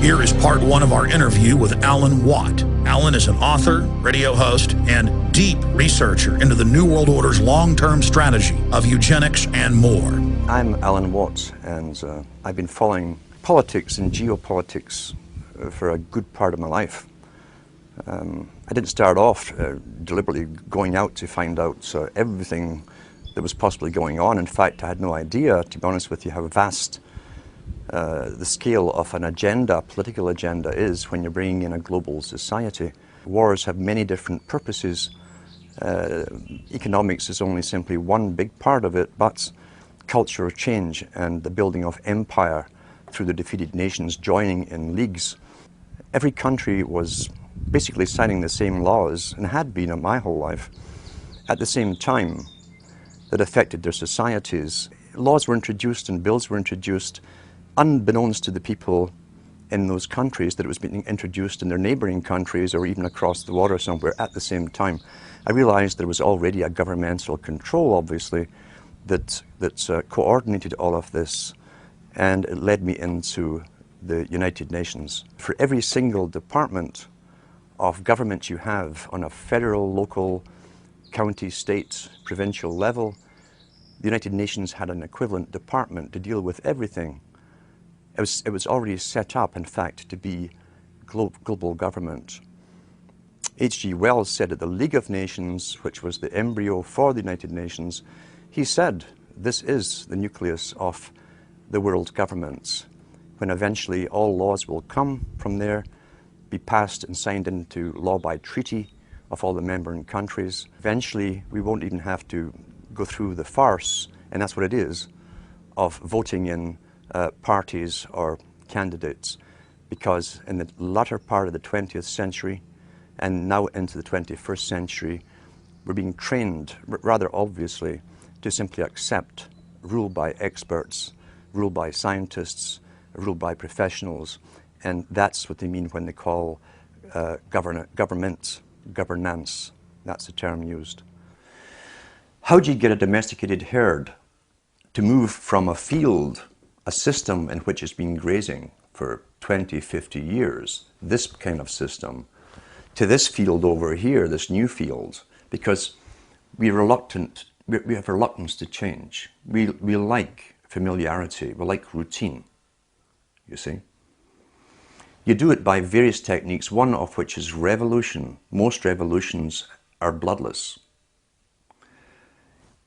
Here is part one of our interview with Alan Watt. Alan is an author, radio host, and deep researcher into the New World Order's long-term strategy of eugenics and more. I'm Alan Watt, and I've been following politics and geopolitics for a good part of my life. I didn't start off deliberately going out to find out everything that was possibly going on. In fact, I had no idea, to be honest with you, how vast the scale of an agenda, political agenda, is when you're bringing in a global society. Wars have many different purposes. Economics is only simply one big part of it, but culture change and the building of empire through the defeated nations joining in leagues. Every country was basically signing the same laws, and had been in my whole life, at the same time, that affected their societies. Laws were introduced and bills were introduced unbeknownst to the people in those countries that it was being introduced in their neighboring countries or even across the water somewhere at the same time. I realized there was already a governmental control, obviously, that coordinated all of this, and it led me into the United Nations. For every single department of government you have on a federal, local, county, state, provincial level, the United Nations had an equivalent department to deal with everything. It was already set up, in fact, to be global government. H.G. Wells said at the League of Nations, which was the embryo for the United Nations, he said, this is the nucleus of the world governments, when eventually all laws will come from there, be passed and signed into law by treaty of all the member countries. Eventually, we won't even have to go through the farce, and that's what it is, of voting in parties or candidates, because in the latter part of the 20th century and now into the 21st century, we're being trained, rather obviously, to simply accept rule by experts, rule by scientists, rule by professionals, and that's what they mean when they call governance. That's the term used. How do you get a domesticated herd to move from a field, a system in which it's been grazing for 20, 50 years, this kind of system, to this field over here, this new field? Because we have reluctance to change. We like familiarity, we like routine, you see. You do it by various techniques, one of which is revolution. Most revolutions are bloodless.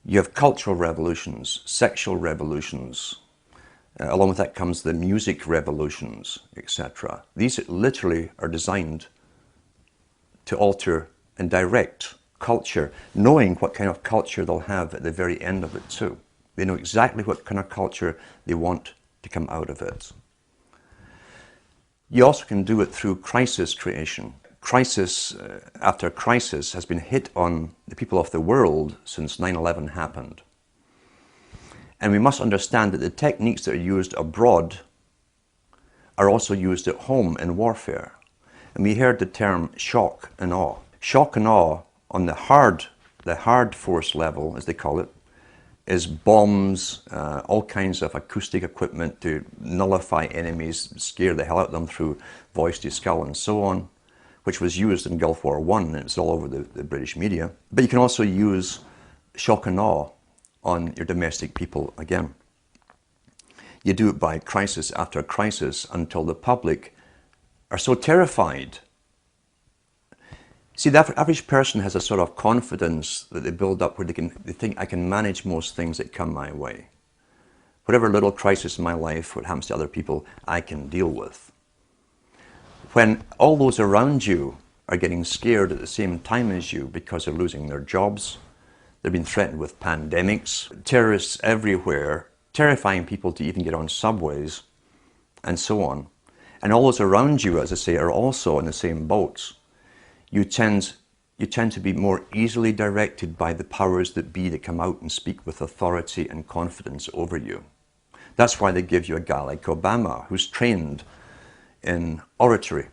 You have cultural revolutions, sexual revolutions. Along with that comes the music revolutions, etc. These literally are designed to alter and direct culture, knowing what kind of culture they'll have at the very end of it too. They know exactly what kind of culture they want to come out of it. You also can do it through crisis creation. Crisis after crisis has been hit on the people of the world since 9/11 happened. And we must understand that the techniques that are used abroad are also used at home in warfare. And we heard the term shock and awe. Shock and awe on the hard force level, as they call it, is bombs, all kinds of acoustic equipment to nullify enemies, scare the hell out of them through voice to skull and so on, which was used in Gulf War I, and it's all over the British media. But you can also use shock and awe on your domestic people again. You do it by crisis after crisis until the public are so terrified. See, the average person has a sort of confidence that they build up where they think, I can manage most things that come my way. Whatever little crisis in my life, what happens to other people, I can deal with. When all those around you are getting scared at the same time as you because they're losing their jobs, they've been threatened with pandemics, terrorists everywhere, terrifying people to even get on subways, and so on. And all those around you, as I say, are also in the same boats. You tend to be more easily directed by the powers that be that come out and speak with authority and confidence over you. That's why they give you a guy like Obama, who's trained in oratory.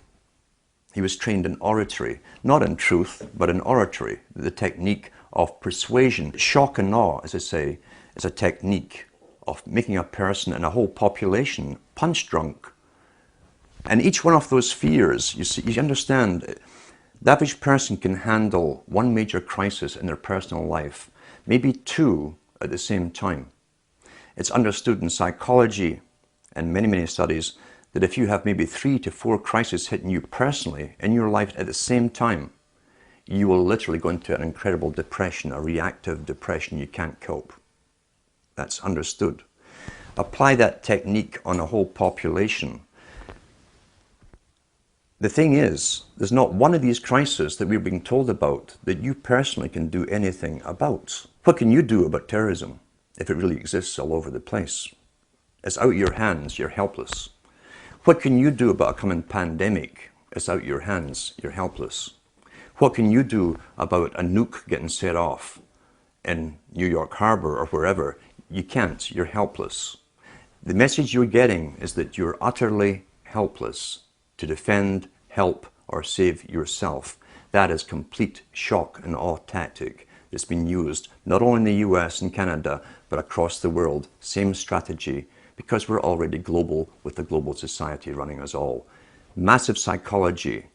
He was trained in oratory, not in truth, but in oratory, the technique of persuasion. Shock and awe, as I say, is a technique of making a person and a whole population punch drunk And each one of those fears, you see, you understand, the average person can handle one major crisis in their personal life, maybe two at the same time. It's understood in psychology and many, many studies that if you have maybe 3 to 4 crises hitting you personally in your life at the same time, you will literally go into an incredible depression, a reactive depression. You can't cope. That's understood. Apply that technique on a whole population. The thing is, there's not one of these crises that we're being told about that you personally can do anything about. What can you do about terrorism if it really exists all over the place? It's out of your hands, you're helpless. What can you do about a coming pandemic? It's out of your hands, you're helpless. What can you do about a nuke getting set off in New York Harbor or wherever? You can't, you're helpless. The message you're getting is that you're utterly helpless to defend, help, or save yourself. That is complete shock and awe tactic that's been used not only in the US and Canada, but across the world. Same strategy, because we're already global with the global society running us all. Massive psychology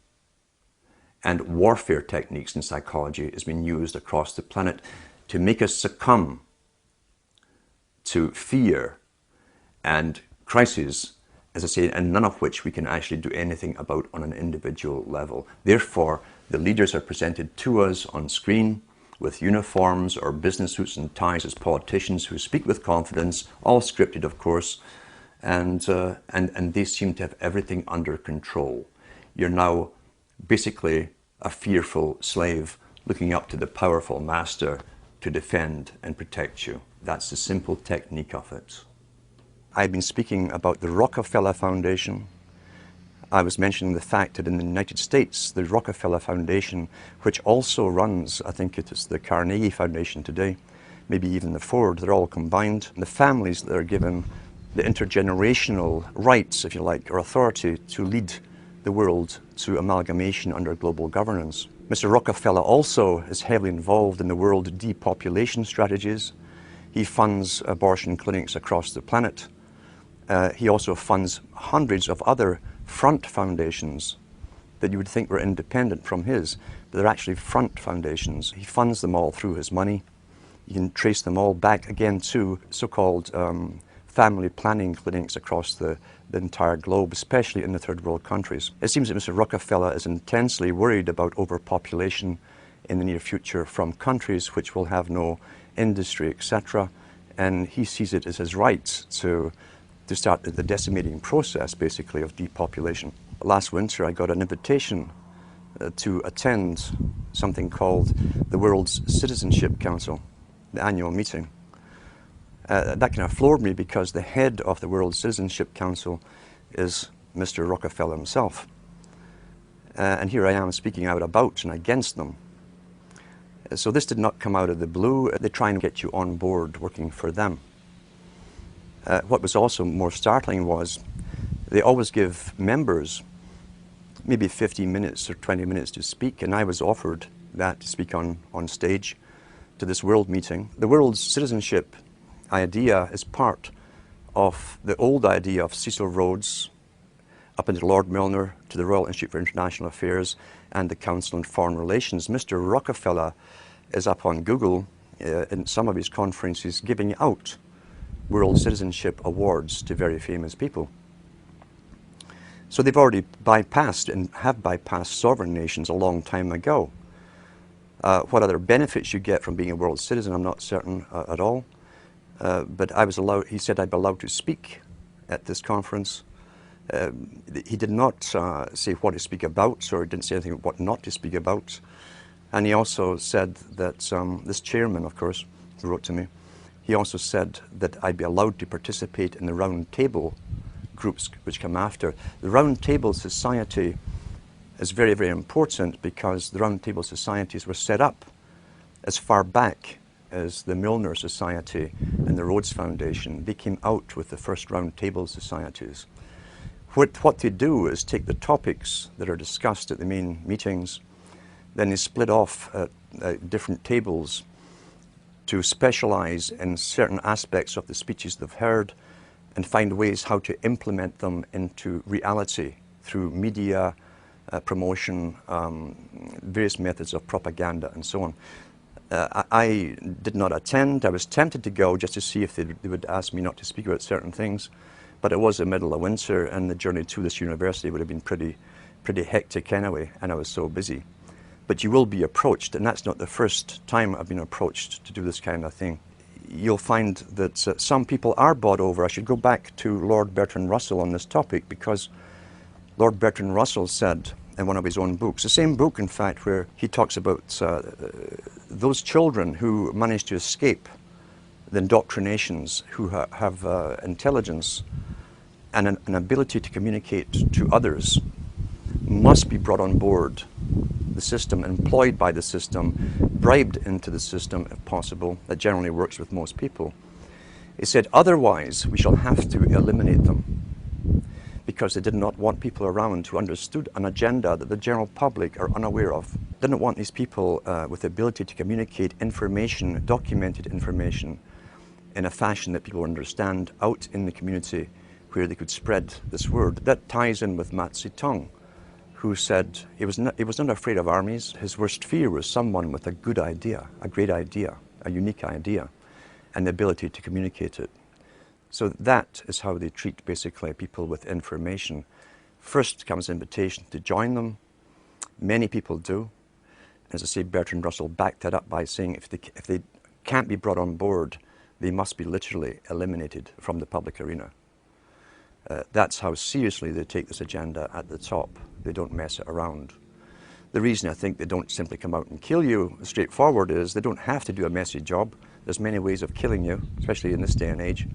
and warfare techniques in psychology has been used across the planet to make us succumb to fear and crises, as I say, and none of which we can actually do anything about on an individual level. Therefore, the leaders are presented to us on screen with uniforms or business suits and ties as politicians who speak with confidence, all scripted, of course, and they seem to have everything under control. You're now basically a fearful slave looking up to the powerful master to defend and protect you. That's the simple technique of it. I've been speaking about the Rockefeller Foundation. I was mentioning the fact that in the United States, the Rockefeller Foundation, which also runs, I think it is the Carnegie Foundation today, maybe even the Ford, they're all combined. The families that are given the intergenerational rights, if you like, or authority to lead the world to amalgamation under global governance. Mr. Rockefeller also is heavily involved in the world depopulation strategies. He funds abortion clinics across the planet. He also funds hundreds of other front foundations that you would think were independent from his, but they're actually front foundations. He funds them all through his money. You can trace them all back again to so-called family planning clinics across the entire globe, especially in the third world countries. It seems that Mr. Rockefeller is intensely worried about overpopulation in the near future from countries which will have no industry, etc. And he sees it as his right to start the decimating process, basically, of depopulation. Last winter, I got an invitation to attend something called the World's Citizenship Council, the annual meeting. That kind of floored me because the head of the World Citizenship Council is Mr. Rockefeller himself. And here I am speaking out about and against them. So this did not come out of the blue. They try and get you on board working for them. What was also more startling was they always give members maybe 15 minutes or 20 minutes to speak, and I was offered that to speak on stage to this world meeting. The world's citizenship idea is part of the old idea of Cecil Rhodes up into Lord Milner to the Royal Institute for International Affairs and the Council on Foreign Relations. Mr. Rockefeller is up on Google in some of his conferences giving out World Citizenship Awards to very famous people. So they've already bypassed and have bypassed sovereign nations a long time ago. What other benefits you get from being a world citizen, I'm not certain at all. But I was allowed, he said I'd be allowed to speak at this conference. He did not say what to speak about, or he didn't say anything about what not to speak about. And he also said that, this chairman, of course, who wrote to me, he also said that I'd be allowed to participate in the round table groups which come after. The round table society is very, very important because the round table societies were set up as far back as the Milner Society and the Rhodes Foundation. They came out with the first round table societies. What they do is take the topics that are discussed at the main meetings, then they split off different tables to specialize in certain aspects of the speeches they've heard and find ways how to implement them into reality through media, promotion, various methods of propaganda and so on. I did not attend. I was tempted to go just to see if they would ask me not to speak about certain things, but it was the middle of winter and the journey to this university would have been pretty hectic anyway, and I was so busy. But you will be approached, and that's not the first time I've been approached to do this kind of thing. You'll find that some people are bought over. I should go back to Lord Bertrand Russell on this topic, because Lord Bertrand Russell said in one of his own books, the same book in fact, where he talks about those children who manage to escape the indoctrinations, who have intelligence and an ability to communicate to others, must be brought on board the system, employed by the system, bribed into the system if possible. That generally works with most people. He said, otherwise we shall have to eliminate them, because they did not want people around who understood an agenda that the general public are unaware of. Didn't want these people with the ability to communicate information, documented information, in a fashion that people understand out in the community where they could spread this word. That ties in with Mao Zedong, who said he was not afraid of armies. His worst fear was someone with a good idea, a great idea, a unique idea, and the ability to communicate it. So that is how they treat basically people with information. First comes invitation to join them. Many people do. As I say, Bertrand Russell backed that up by saying if they can't be brought on board, they must be literally eliminated from the public arena. That's how seriously they take this agenda at the top. They don't mess it around. The reason I think they don't simply come out and kill you straightforward is they don't have to do a messy job. There's many ways of killing you, especially in this day and age.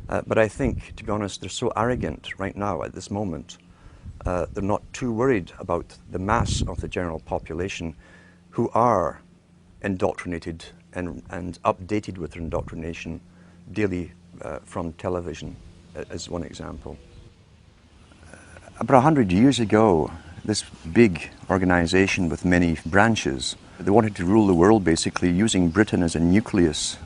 But I think, to be honest, they're so arrogant right now at this moment. They're not too worried about the mass of the general population who are indoctrinated and updated with their indoctrination daily from television, as one example. About 100 years ago, this big organization with many branches, they wanted to rule the world basically using Britain as a nucleus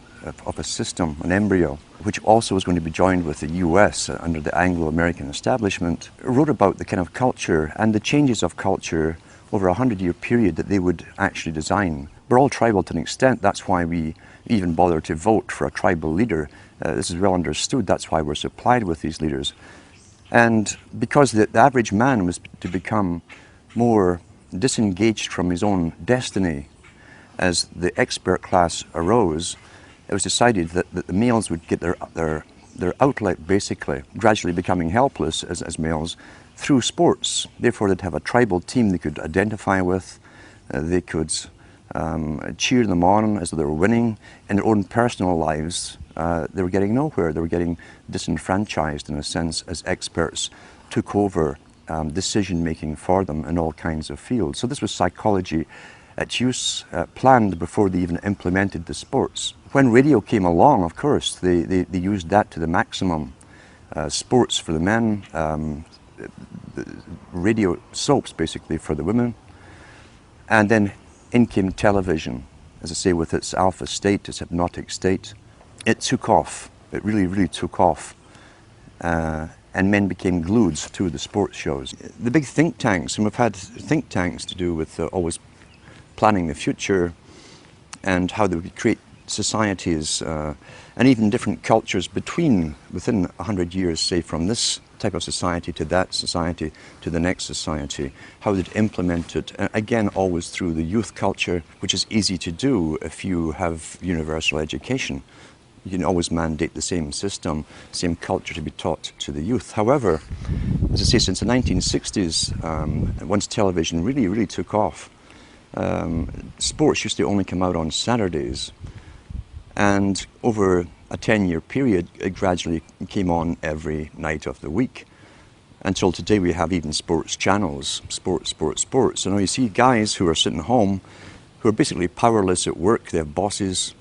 of a system, an embryo, which also was going to be joined with the US under the Anglo-American establishment, wrote about the kind of culture and the changes of culture over a 100-year period that they would actually design. We're all tribal to an extent. That's why we even bother to vote for a tribal leader. This is well understood. That's why we're supplied with these leaders. And because the average man was to become more disengaged from his own destiny as the expert class arose, it was decided that the males would get their outlet basically, gradually becoming helpless as males, through sports. Therefore they'd have a tribal team they could identify with, they could cheer them on as they were winning. In their own personal lives, they were getting nowhere. They were getting disenfranchised in a sense as experts took over decision-making for them in all kinds of fields. So this was psychology at use, planned before they even implemented the sports. When radio came along, of course, they used that to the maximum. Sports for the men, radio soaps basically for the women, and then in came television, as I say, with its alpha state, its hypnotic state. It took off. It really, really took off. And men became glued to the sports shows. The big think tanks, and we've had think tanks to do with always planning the future and how they would create societies and even different cultures within 100 years, say from this type of society to that society to the next society, how they'd implement it, again always through the youth culture, which is easy to do if you have universal education. You can always mandate the same system, same culture to be taught to the youth. However, as I say, since the 1960s, once television really, really took off, sports used to only come out on Saturdays, and over a 10-year period, it gradually came on every night of the week. Until today, we have even sports channels, sports. So now you see guys who are sitting home, who are basically powerless at work. They have bosses.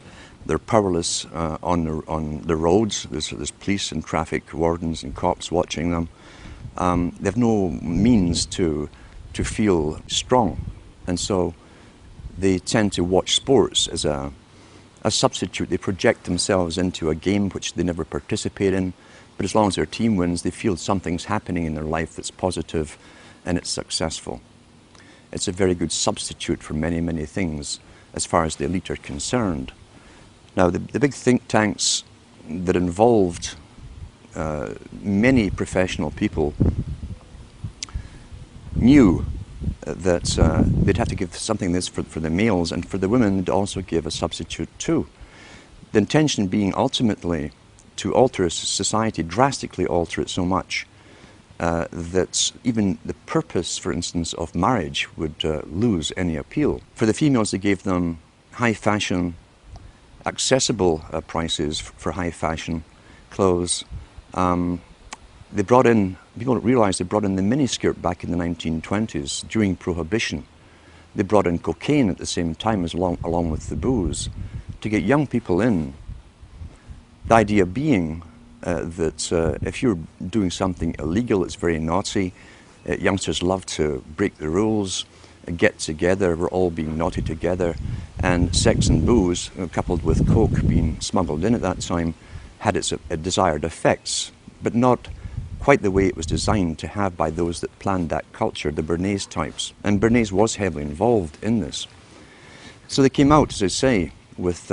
They're powerless on the roads. There's police and traffic wardens and cops watching them. They have no means to feel strong, and so they tend to watch sports as a substitute. They project themselves into a game which they never participate in. But as long as their team wins, they feel something's happening in their life that's positive and it's successful. It's a very good substitute for many, many things as far as the elite are concerned. Now, the big think tanks that involved many professional people knew that they'd have to give something this for the males, and for the women they'd also give a substitute too. The intention being ultimately to alter society, drastically alter it so much that even the purpose, for instance, of marriage would lose any appeal. For the females, they gave them high fashion, accessible prices for high fashion clothes. They brought in, people don't realize they brought in the miniskirt back in the 1920s during Prohibition. They brought in cocaine at the same time as along with the booze to get young people in. The idea being that if you're doing something illegal, it's very naughty. Youngsters love to break the rules, get together, we're all being naughty together. And sex and booze, coupled with coke being smuggled in at that time, had its desired effects, but not quite the way it was designed to have by those that planned that culture, the Bernays types. And Bernays was heavily involved in this. So they came out, as I say, with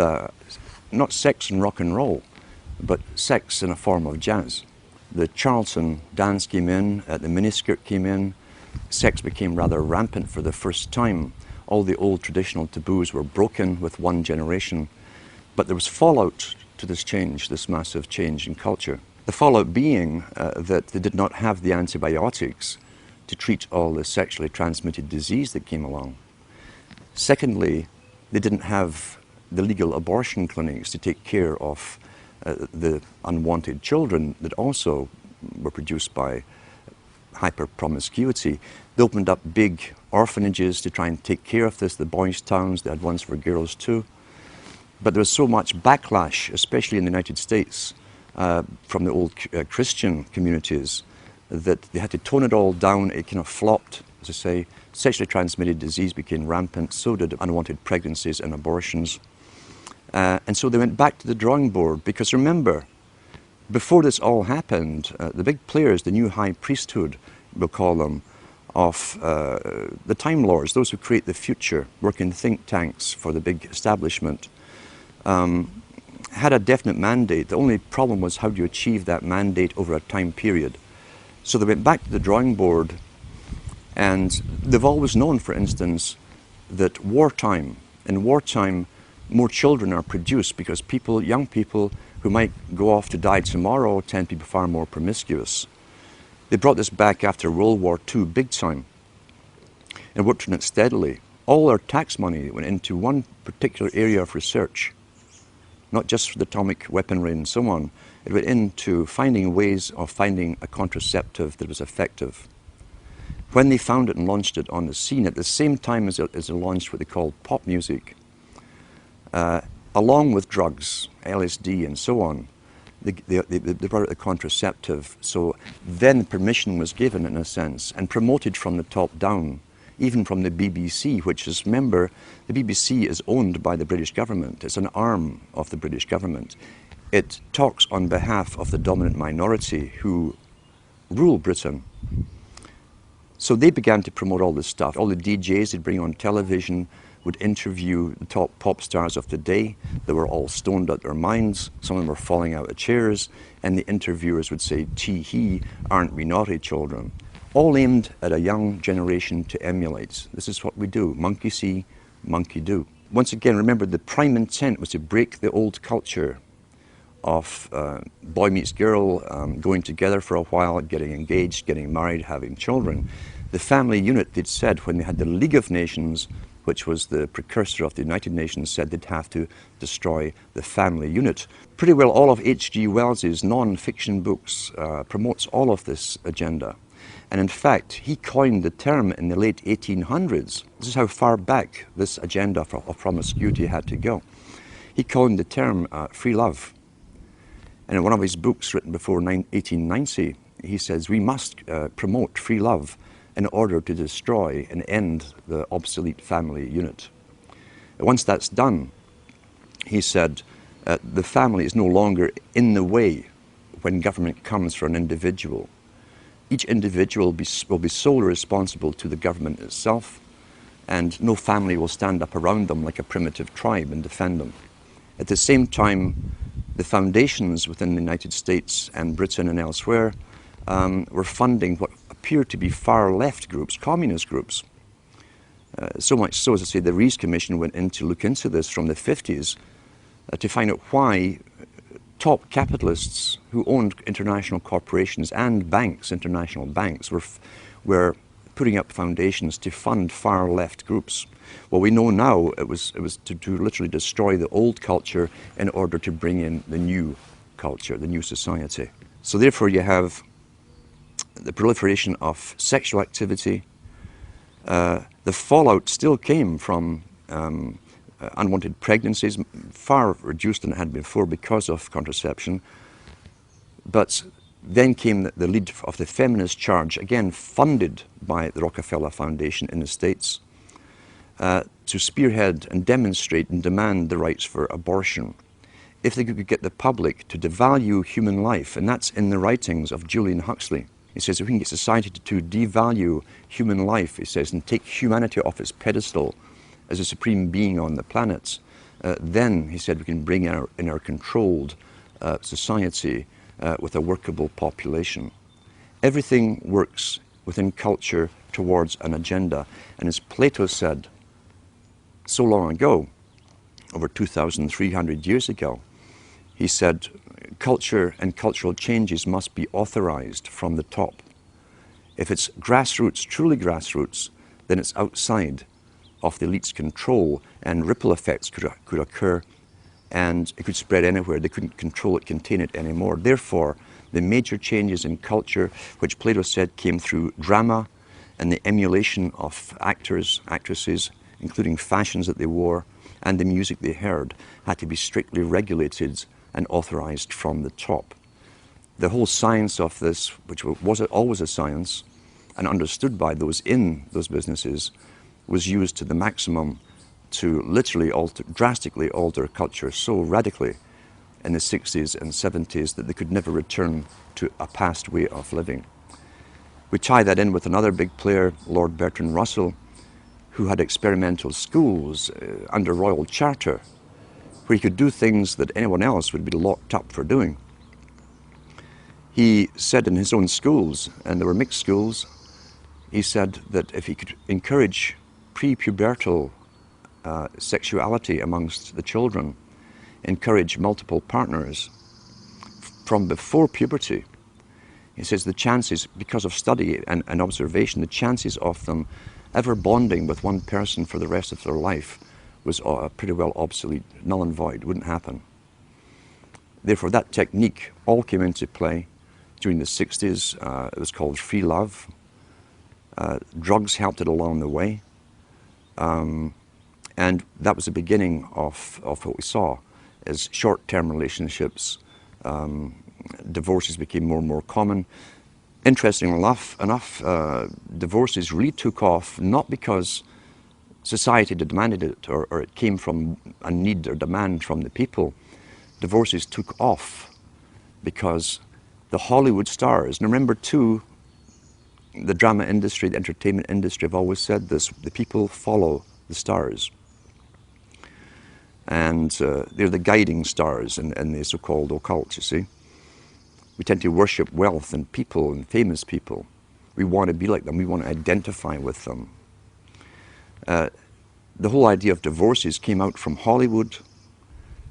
not sex and rock and roll, but sex in a form of jazz. The Charlton dance came in, the miniskirt came in, sex became rather rampant for the first time. All the old traditional taboos were broken with one generation, but there was fallout to this change, this massive change in culture. The fallout being that they did not have the antibiotics to treat all the sexually transmitted disease that came along. Secondly, they didn't have the legal abortion clinics to take care of the unwanted children that also were produced by hyper-promiscuity. They opened up big orphanages to try and take care of this, the boys' towns. They had ones for girls too. But there was so much backlash, especially in the United States, from the old Christian communities, that they had to tone it all down. It kind of flopped, as I say. Sexually transmitted disease became rampant, so did unwanted pregnancies and abortions. And so they went back to the drawing board, because remember, before this all happened, the big players, the new high priesthood, we'll call them, of the Time Lords, those who create the future, work in think tanks for the big establishment, had a definite mandate. The only problem was, how do you achieve that mandate over a time period? So they went back to the drawing board, and they've always known, for instance, that in wartime, more children are produced because young people who might go off to die tomorrow tend to be far more promiscuous. They brought this back after World War II big time and worked on it steadily. All their tax money went into one particular area of research, not just for the atomic weaponry and so on. It went into finding ways of finding a contraceptive that was effective. When they found it and launched it on the scene, at the same time as they launched what they called pop music, along with drugs, LSD and so on, they brought out the contraceptive. So then permission was given, in a sense, and promoted from the top down, even from the BBC, which is, remember, the BBC is owned by the British government. It's an arm of the British government. It talks on behalf of the dominant minority who rule Britain. So they began to promote all this stuff. All the DJs they'd bring on television would interview the top pop stars of the day. They were all stoned out their minds. Some of them were falling out of chairs, and the interviewers would say, "Tee-hee, aren't we naughty children?" All aimed at a young generation to emulate. This is what we do. Monkey see, monkey do. Once again, remember, the prime intent was to break the old culture of boy meets girl, going together for a while, getting engaged, getting married, having children. The family unit, they'd said, when they had the League of Nations, which was the precursor of the United Nations, said they'd have to destroy the family unit. Pretty well all of H.G. Wells's non-fiction books promotes all of this agenda. And in fact, he coined the term in the late 1800s. This is how far back this agenda of promiscuity had to go. He coined the term free love. And in one of his books written before 1890, he says, we must promote free love in order to destroy and end the obsolete family unit. Once that's done, he said, the family is no longer in the way when government comes for an individual. Each individual will be solely responsible to the government itself, and no family will stand up around them like a primitive tribe and defend them. At the same time, the foundations within the United States and Britain and elsewhere were funding what appeared to be far left groups, communist groups. So much so, as I say, the Rees Commission went in to look into this from the 50s to find out why top capitalists who owned international corporations and banks, international banks, were putting up foundations to fund far left groups. Well, we know now it was to literally destroy the old culture in order to bring in the new culture, the new society. So therefore you have the proliferation of sexual activity. The fallout still came from unwanted pregnancies, far reduced than it had before because of contraception. But then came the lead of the feminist charge, again funded by the Rockefeller Foundation in the States, to spearhead and demonstrate and demand the rights for abortion. If they could get the public to devalue human life, and that's in the writings of Julian Huxley. He says if we can get society to devalue human life, he says, and take humanity off its pedestal as a supreme being on the planet, then, he said, we can bring in our controlled society with a workable population. Everything works within culture towards an agenda. And as Plato said so long ago, over 2,300 years ago, he said, culture and cultural changes must be authorized from the top. If it's grassroots, truly grassroots, then it's outside of the elite's control, and ripple effects could occur, and it could spread anywhere. They couldn't control it, contain it anymore. Therefore, the major changes in culture, which Plato said came through drama and the emulation of actors, actresses, including fashions that they wore, and the music they heard, had to be strictly regulated and authorized from the top. The whole science of this, which was always a science, and understood by those in those businesses, was used to the maximum to literally drastically alter culture so radically in the 60s and 70s that they could never return to a past way of living. We tie that in with another big player, Lord Bertrand Russell, who had experimental schools under royal charter, where he could do things that anyone else would be locked up for doing. He said in his own schools, and there were mixed schools, he said that if he could encourage pre-pubertal sexuality amongst the children, encourage multiple partners from before puberty, he says the chances, because of study and observation, the chances of them ever bonding with one person for the rest of their life was pretty well obsolete, null and void, wouldn't happen. Therefore, that technique all came into play during the 60s. It was called free love. Drugs helped it along the way. And that was the beginning of what we saw as short-term relationships. Divorces became more and more common. Interestingly enough, divorces really took off not because society demanded it or it came from a need or demand from the people. Divorces took off because the Hollywood stars, and remember too, the drama industry, the entertainment industry have always said this, the people follow the stars. And they're the guiding stars in the so-called occult, you see. We tend to worship wealth and people and famous people. We want to be like them. We want to identify with them. The whole idea of divorces came out from Hollywood,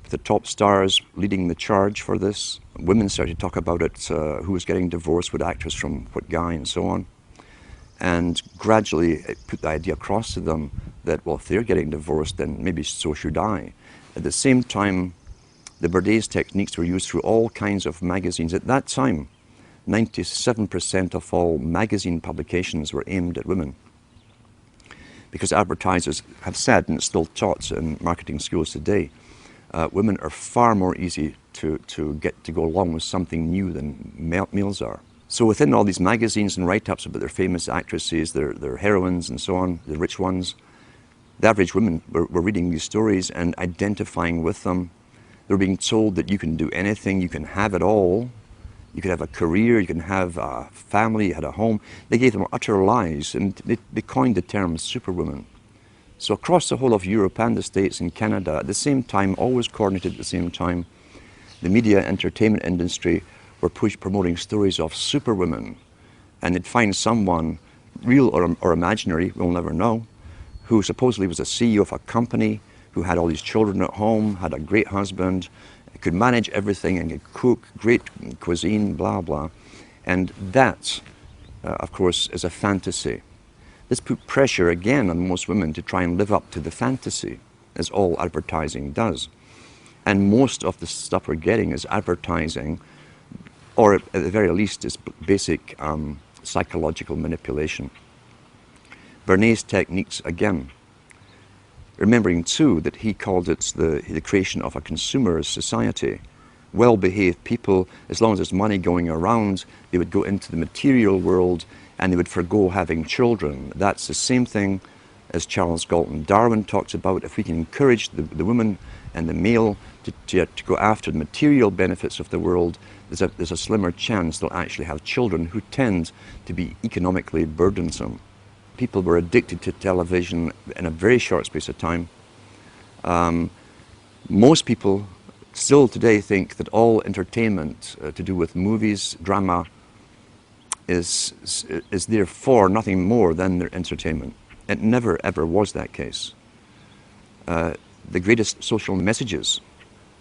with the top stars leading the charge for this. Women started to talk about it, who was getting divorced, what actress from what guy, and so on. And gradually it put the idea across to them that, well, if they're getting divorced, then maybe so should I. At the same time, the Bourdaise techniques were used through all kinds of magazines. At that time, 97% of all magazine publications were aimed at women. Because advertisers have said, and it's still taught in marketing schools today, women are far more easy to get to go along with something new than males are. So within all these magazines and write-ups about their famous actresses, their heroines and so on, the rich ones, the average women were reading these stories and identifying with them. They were being told that you can do anything, you can have it all, You could have a career, you can have a family, you had a home. They gave them utter lies, and they coined the term superwoman. So across the whole of Europe and the States and Canada, at the same time, always coordinated at the same time, the media entertainment industry were promoting stories of superwomen. And they'd find someone, real or imaginary, we'll never know, who supposedly was a CEO of a company, who had all these children at home, had a great husband, could manage everything and could cook great cuisine, blah, blah. And that, of course, is a fantasy. This put pressure again on most women to try and live up to the fantasy, as all advertising does. And most of the stuff we're getting is advertising, or at the very least is basic psychological manipulation. Bernays' techniques again. Remembering too that he called it the creation of a consumerist society. Well-behaved people, as long as there's money going around, they would go into the material world and they would forgo having children. That's the same thing as Charles Galton Darwin talks about. If we can encourage the woman and the male to go after the material benefits of the world, there's a slimmer chance they'll actually have children who tend to be economically burdensome. People were addicted to television in a very short space of time. Most people still today think that all entertainment to do with movies, drama, is therefore nothing more than their entertainment. It never ever was that case. The greatest social messages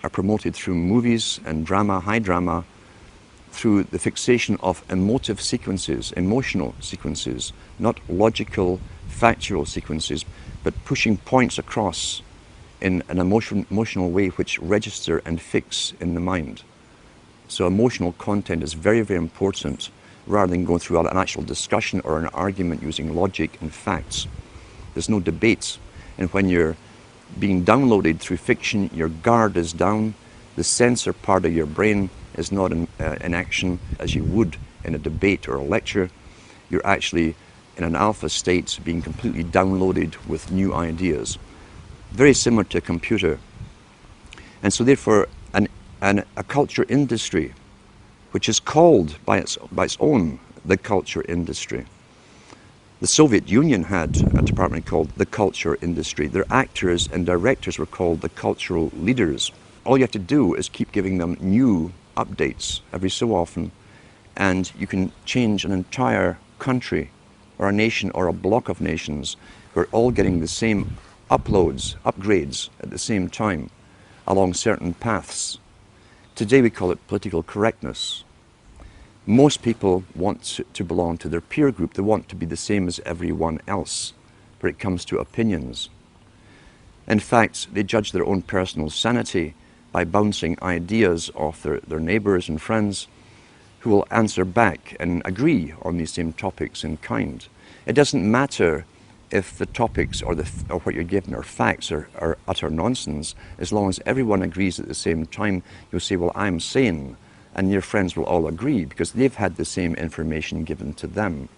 are promoted through movies and drama, high drama, through the fixation of emotive sequences, emotional sequences, not logical, factual sequences, but pushing points across in an emotional way which register and fix in the mind. So emotional content is very, very important, rather than going through an actual discussion or an argument using logic and facts. There's no debate. And when you're being downloaded through fiction, your guard is down, the censor part of your brain is not in action as you would in a debate or a lecture. You're actually in an alpha state being completely downloaded with new ideas. Very similar to a computer. And so therefore a culture industry, which is called by its own the culture industry. The Soviet Union had a department called the culture industry. Their actors and directors were called the cultural leaders. All you have to do is keep giving them new updates every so often, and you can change an entire country or a nation or a block of nations who are all getting the same upgrades at the same time along certain paths. Today we call it political correctness. Most people want to belong to their peer group. They want to be the same as everyone else when it comes to opinions. In fact, they judge their own personal sanity by bouncing ideas off their neighbors and friends who will answer back and agree on these same topics in kind. It doesn't matter if the topics or what you're given are facts or utter nonsense. As long as everyone agrees at the same time, you'll say, well, I'm sane, and your friends will all agree because they've had the same information given to them.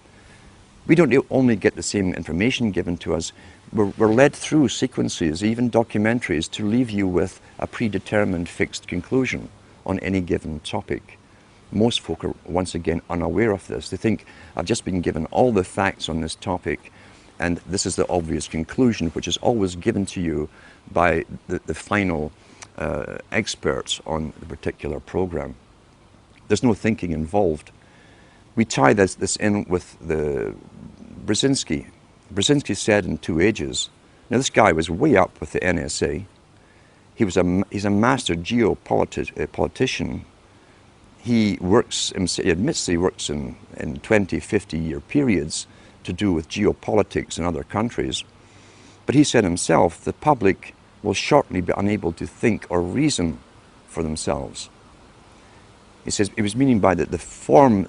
We don't only get the same information given to us, we're led through sequences, even documentaries, to leave you with a predetermined fixed conclusion on any given topic. Most folk are once again unaware of this. They think, I've just been given all the facts on this topic, and this is the obvious conclusion, which is always given to you by the final experts on the particular program. There's no thinking involved. We tie this in with the Brzezinski. Brzezinski said in 2 Ages, now this guy was way up with the NSA. He's a master geopolitician. He admits he works in 20, 50-year periods to do with geopolitics in other countries. But he said himself, the public will shortly be unable to think or reason for themselves. He says he was meaning by the form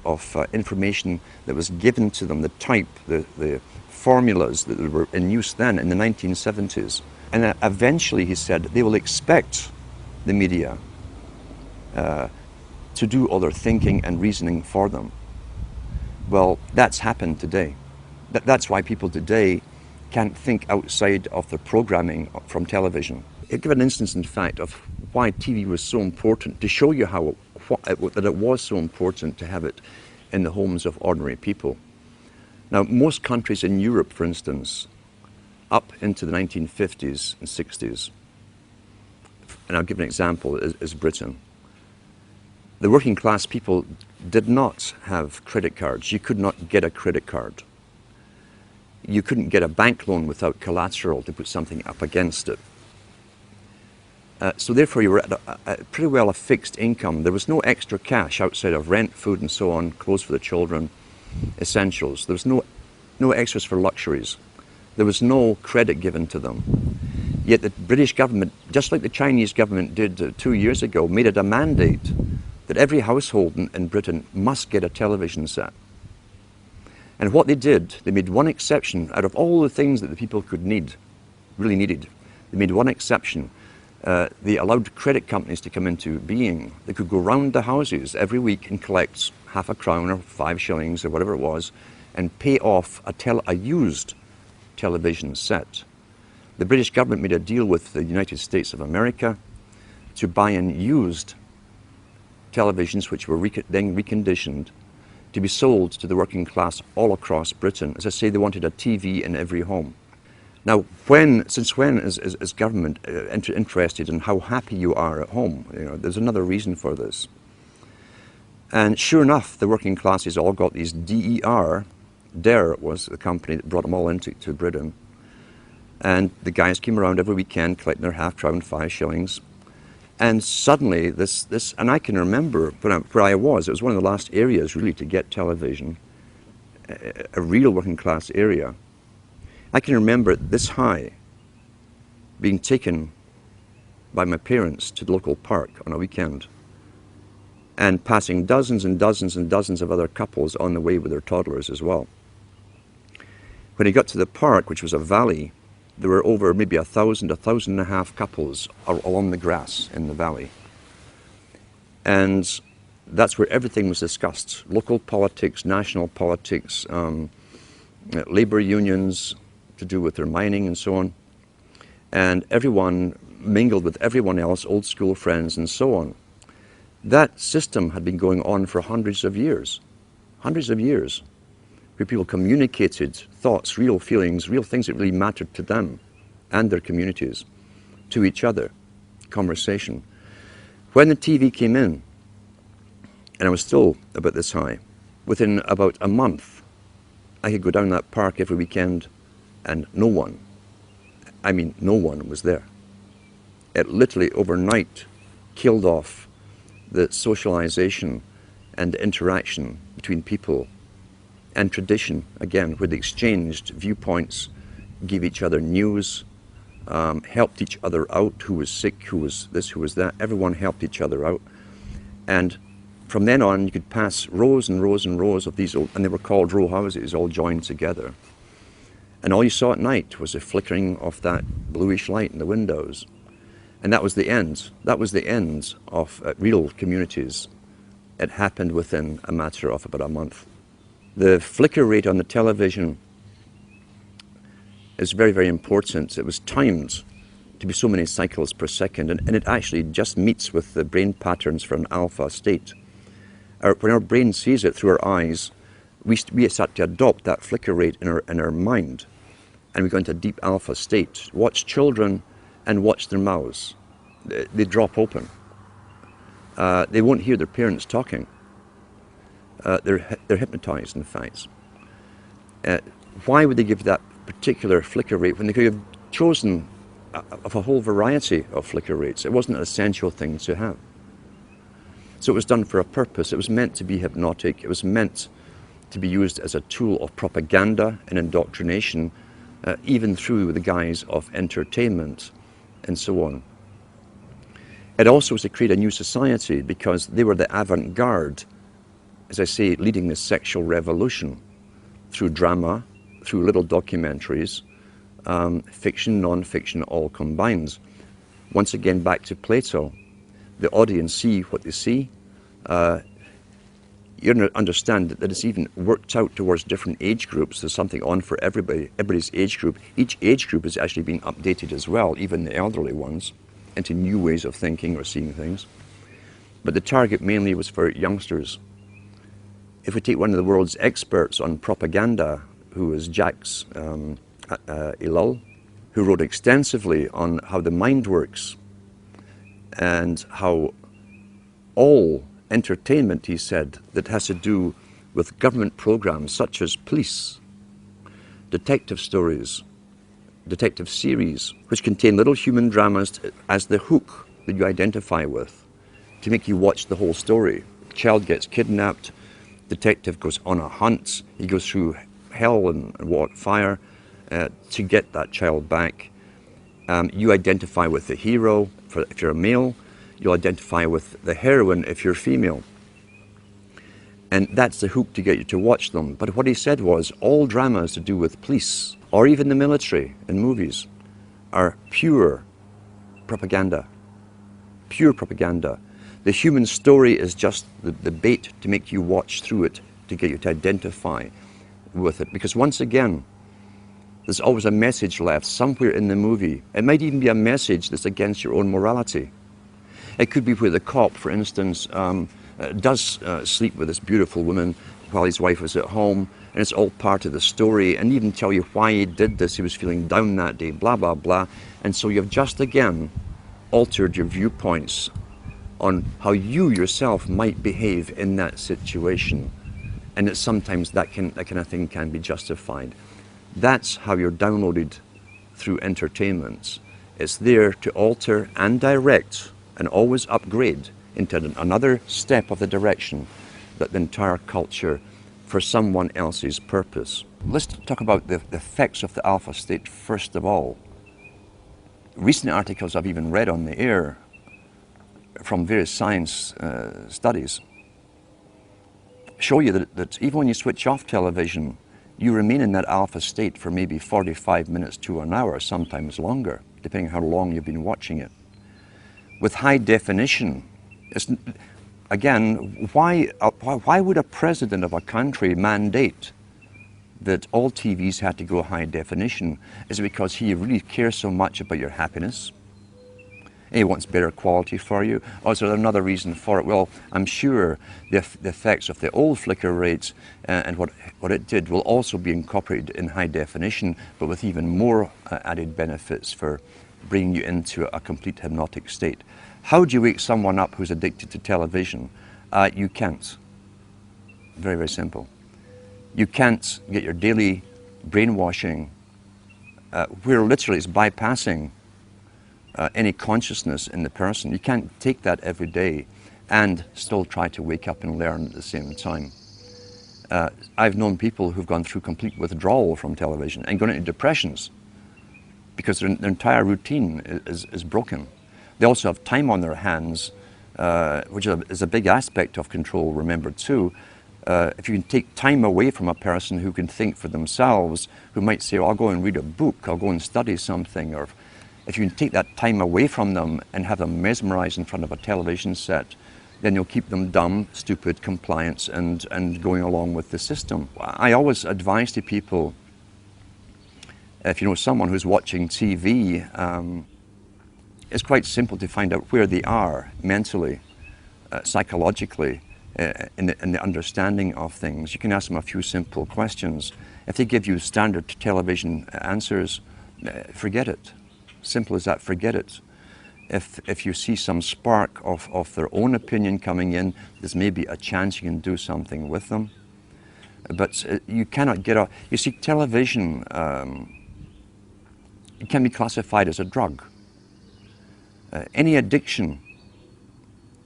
of information that was given to them, the type, the formulas that were in use then in the 1970s. And eventually, he said, they will expect the media to do all their thinking and reasoning for them. Well, that's happened today. That's why people today can't think outside of the programming from television. I'll give an instance, in fact, of why TV was so important to show you that it was so important to have it in the homes of ordinary people. Now, most countries in Europe, for instance, up into the 1950s and 60s, and I'll give an example, is Britain. The working class people did not have credit cards. You could not get a credit card. You couldn't get a bank loan without collateral to put something up against it. So therefore you were at pretty well a fixed income. There was no extra cash outside of rent, food and so on, clothes for the children, essentials. There was no extras for luxuries. There was no credit given to them. Yet the British government, just like the Chinese government did 2 years ago, made it a mandate that every household in Britain must get a television set. And what they did, they made one exception out of all the things that the people could need, really needed. They made one exception. They allowed credit companies to come into being. They could go round the houses every week and collect half a crown or 5 shillings or whatever it was and pay off a used television set. The British government made a deal with the United States of America to buy in used televisions which were then reconditioned to be sold to the working class all across Britain. As I say, they wanted a TV in every home. Now, since when is government interested in how happy you are at home? You know, there's another reason for this. And sure enough, the working classes all got these DER. DER was the company that brought them all into Britain. And the guys came around every weekend collecting their half crown, 5 shillings. And suddenly and I can remember where I was, it was one of the last areas really to get television, a real working class area. I can remember this high being taken by my parents to the local park on a weekend and passing dozens and dozens and dozens of other couples on the way with their toddlers as well. When he got to the park, which was a valley, there were over maybe 1,000, 1,500 couples along the grass in the valley. And that's where everything was discussed. Local politics, national politics, labor unions to do with their mining and so on. And everyone mingled with everyone else, old school friends and so on. That system had been going on for hundreds of years, where people communicated thoughts, real feelings, real things that really mattered to them and their communities, to each other, conversation. When the TV came in, and I was still about this high, within about a month, I could go down that park every weekend and no one was there. It literally overnight killed off the socialization and interaction between people and tradition, again, where they exchanged viewpoints, gave each other news, helped each other out, who was sick, who was this, who was that. Everyone helped each other out. And from then on, you could pass rows and rows and rows of these old, and they were called row houses, all joined together. And all you saw at night was the flickering of that bluish light in the windows. And that was the end. That was the end of real communities. It happened within a matter of about a month. The flicker rate on the television is very, very important. It was timed to be so many cycles per second, and it actually just meets with the brain patterns for an alpha state. When our brain sees it through our eyes, we start to adopt that flicker rate in our mind, and we go into a deep alpha state. Watch children and watch their mouths. They drop open. They won't hear their parents talking. They're hypnotized, in fact. Why would they give that particular flicker rate when they could have chosen of a whole variety of flicker rates? It wasn't an essential thing to have. So it was done for a purpose. It was meant to be hypnotic. It was meant to be used as a tool of propaganda and indoctrination, even through the guise of entertainment and so on. It also was to create a new society because they were the avant-garde, as I say, leading the sexual revolution through drama, through little documentaries, fiction, non-fiction, all combined. Once again, back to Plato. The audience see what they see. You understand that it's even worked out towards different age groups. There's something on for everybody's age group. Each age group is actually being updated as well, even the elderly ones, into new ways of thinking or seeing things. but the target mainly was for youngsters. If we take one of the world's experts on propaganda, who is Jacques Ellul, who wrote extensively on how the mind works and how all entertainment, he said, that has to do with government programs such as police, detective stories, detective series, which contain little human dramas as the hook that you identify with, to make you watch the whole story. Child gets kidnapped, detective goes on a hunt, he goes through hell and fire to get that child back. You identify with the hero if you're a male, you'll identify with the heroine if you're female. And that's the hook to get you to watch them. But what he said was, all dramas to do with police, or even the military in movies, are pure propaganda. Pure propaganda. The human story is just the bait to make you watch through it, to get you to identify with it. Because once again, there's always a message left somewhere in the movie. It might even be a message that's against your own morality. It could be where the cop, for instance, does sleep with this beautiful woman while his wife was at home, and it's all part of the story, and even tell you why he did this. He was feeling down that day, blah, blah, blah. And so you've just again altered your viewpoints on how you yourself might behave in that situation. And that sometimes that kind of thing can be justified. That's how you're downloaded through entertainment. It's there to alter and direct and always upgrade into another step of the direction that the entire culture for someone else's purpose. Let's talk about the effects of the alpha state first of all. Recent articles I've even read on the air from various science studies show you that even when you switch off television, you remain in that alpha state for maybe 45 minutes to an hour, sometimes longer, depending on how long you've been watching it. With high definition, again, why would a president of a country mandate that all TVs had to go high definition? Is it because he really cares so much about your happiness? And he wants better quality for you? Or is there another reason for it? Well, I'm sure the effects of the old flicker rates and what it did will also be incorporated in high definition, but with even more added benefits for bringing you into a complete hypnotic state. How do you wake someone up who's addicted to television? You can't. Very, very simple. You can't get your daily brainwashing, where literally it's bypassing any consciousness in the person. You can't take that every day and still try to wake up and learn at the same time. I've known people who've gone through complete withdrawal from television and gone into depressions because their entire routine is broken. They also have time on their hands, which is a big aspect of control, remember too. If you can take time away from a person who can think for themselves, who might say, oh, I'll go and read a book, I'll go and study something, or if you can take that time away from them and have them mesmerized in front of a television set, then you'll keep them dumb, stupid, compliant, and going along with the system. I always advise to people, if you know someone who's watching TV, it's quite simple to find out where they are mentally, psychologically, in the understanding of things. You can ask them a few simple questions. If they give you standard television answers, forget it. Simple as that, forget it. If you see some spark of their own opinion coming in, there's maybe a chance you can do something with them. But you cannot get off. You see, television it can be classified as a drug. Any addiction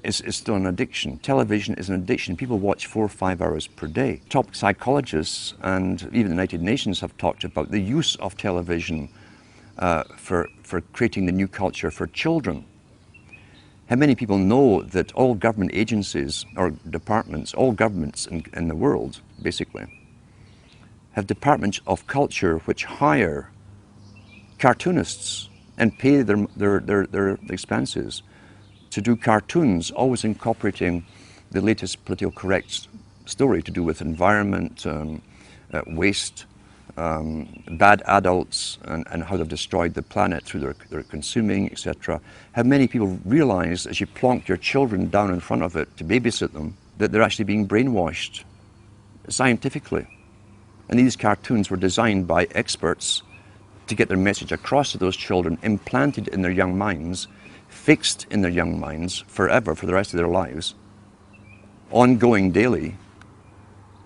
is still an addiction. Television is an addiction. People watch 4 or 5 hours per day. Top psychologists and even the United Nations have talked about the use of television for creating the new culture for children. How many people know that all government agencies or departments, all governments in the world, basically, have departments of culture which hire cartoonists and pay their expenses to do cartoons, always incorporating the latest political correct story to do with environment, waste, bad adults and how they've destroyed the planet through their consuming, etc. Have many people realized as you plonk your children down in front of it to babysit them that they're actually being brainwashed scientifically? And these cartoons were designed by experts to get their message across to those children, implanted in their young minds, fixed in their young minds forever for the rest of their lives, ongoing daily,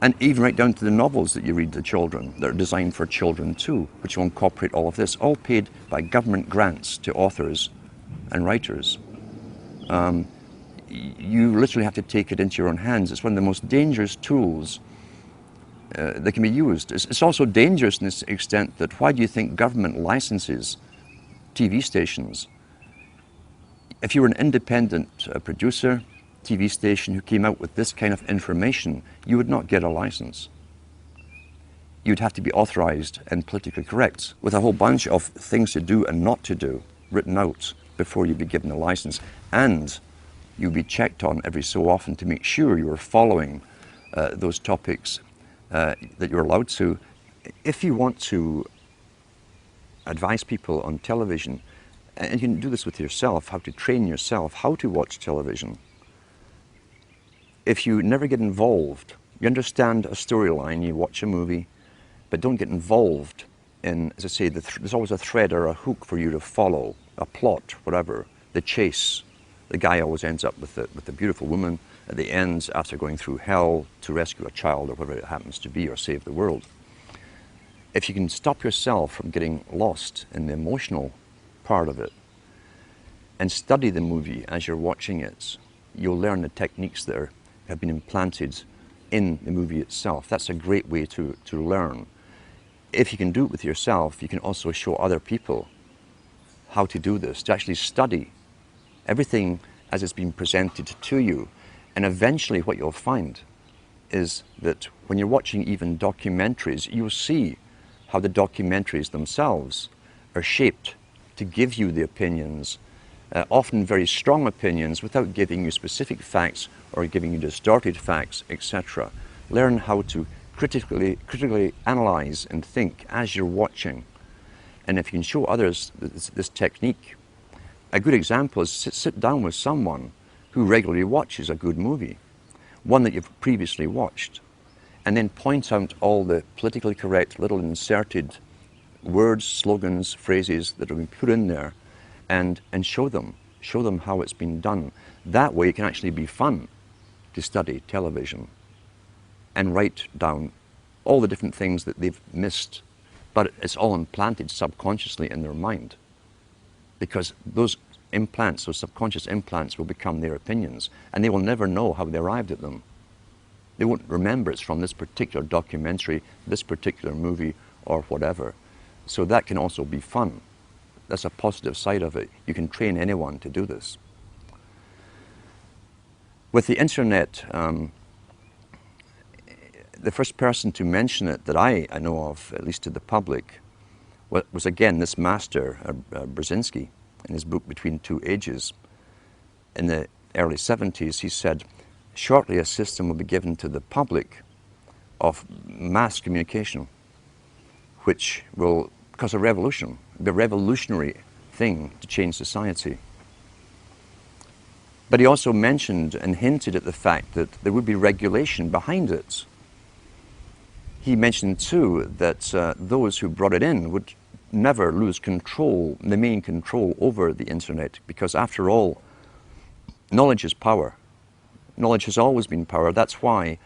and even right down to the novels that you read to children that are designed for children too, which will incorporate all of this, all paid by government grants to authors and writers. You literally have to take it into your own hands. It's one of the most dangerous tools that can be used. It's also dangerous in this extent that why do you think government licenses TV stations? If you were an independent producer, TV station who came out with this kind of information, you would not get a license. You'd have to be authorized and politically correct with a whole bunch of things to do and not to do written out before you'd be given a license. And you'd be checked on every so often to make sure you were following those topics that you're allowed to. If you want to advise people on television, and you can do this with yourself, how to train yourself, how to watch television. If you never get involved, you understand a storyline, you watch a movie, but don't get involved in, as I say, there's always a thread or a hook for you to follow, a plot, whatever, the chase. The guy always ends up with the beautiful woman at the end after going through hell to rescue a child or whatever it happens to be or save the world. If you can stop yourself from getting lost in the emotional part of it and study the movie as you're watching it, you'll learn the techniques that have been implanted in the movie itself. That's a great way to learn. If you can do it with yourself, you can also show other people how to do this, to actually study everything as it's been presented to you. And eventually what you'll find is that when you're watching even documentaries, you'll see how the documentaries themselves are shaped to give you the opinions, often very strong opinions, without giving you specific facts or giving you distorted facts, etc. Learn how to critically analyze and think as you're watching. And if you can show others this technique, a good example is sit down with someone who regularly watches a good movie, one that you've previously watched, and then point out all the politically correct little inserted words, slogans, phrases that have been put in there, and show them how it's been done. That way it can actually be fun to study television and write down all the different things that they've missed, but it's all implanted subconsciously in their mind, because those implants, those subconscious implants, will become their opinions, and they will never know how they arrived at them. They won't remember it's from this particular documentary, this particular movie, or whatever. So that can also be fun. That's a positive side of it. You can train anyone to do this. With the internet, the first person to mention it that I know of, at least to the public, was again this master, Brzezinski, in his book Between Two Ages. In the early 70s, he said, shortly a system will be given to the public of mass communication, which will cause a revolution, be a revolutionary thing to change society. But he also mentioned and hinted at the fact that there would be regulation behind it. He mentioned too that those who brought it in would never lose control, the main control over the internet, because after all, knowledge is power. Knowledge has always been power. That's why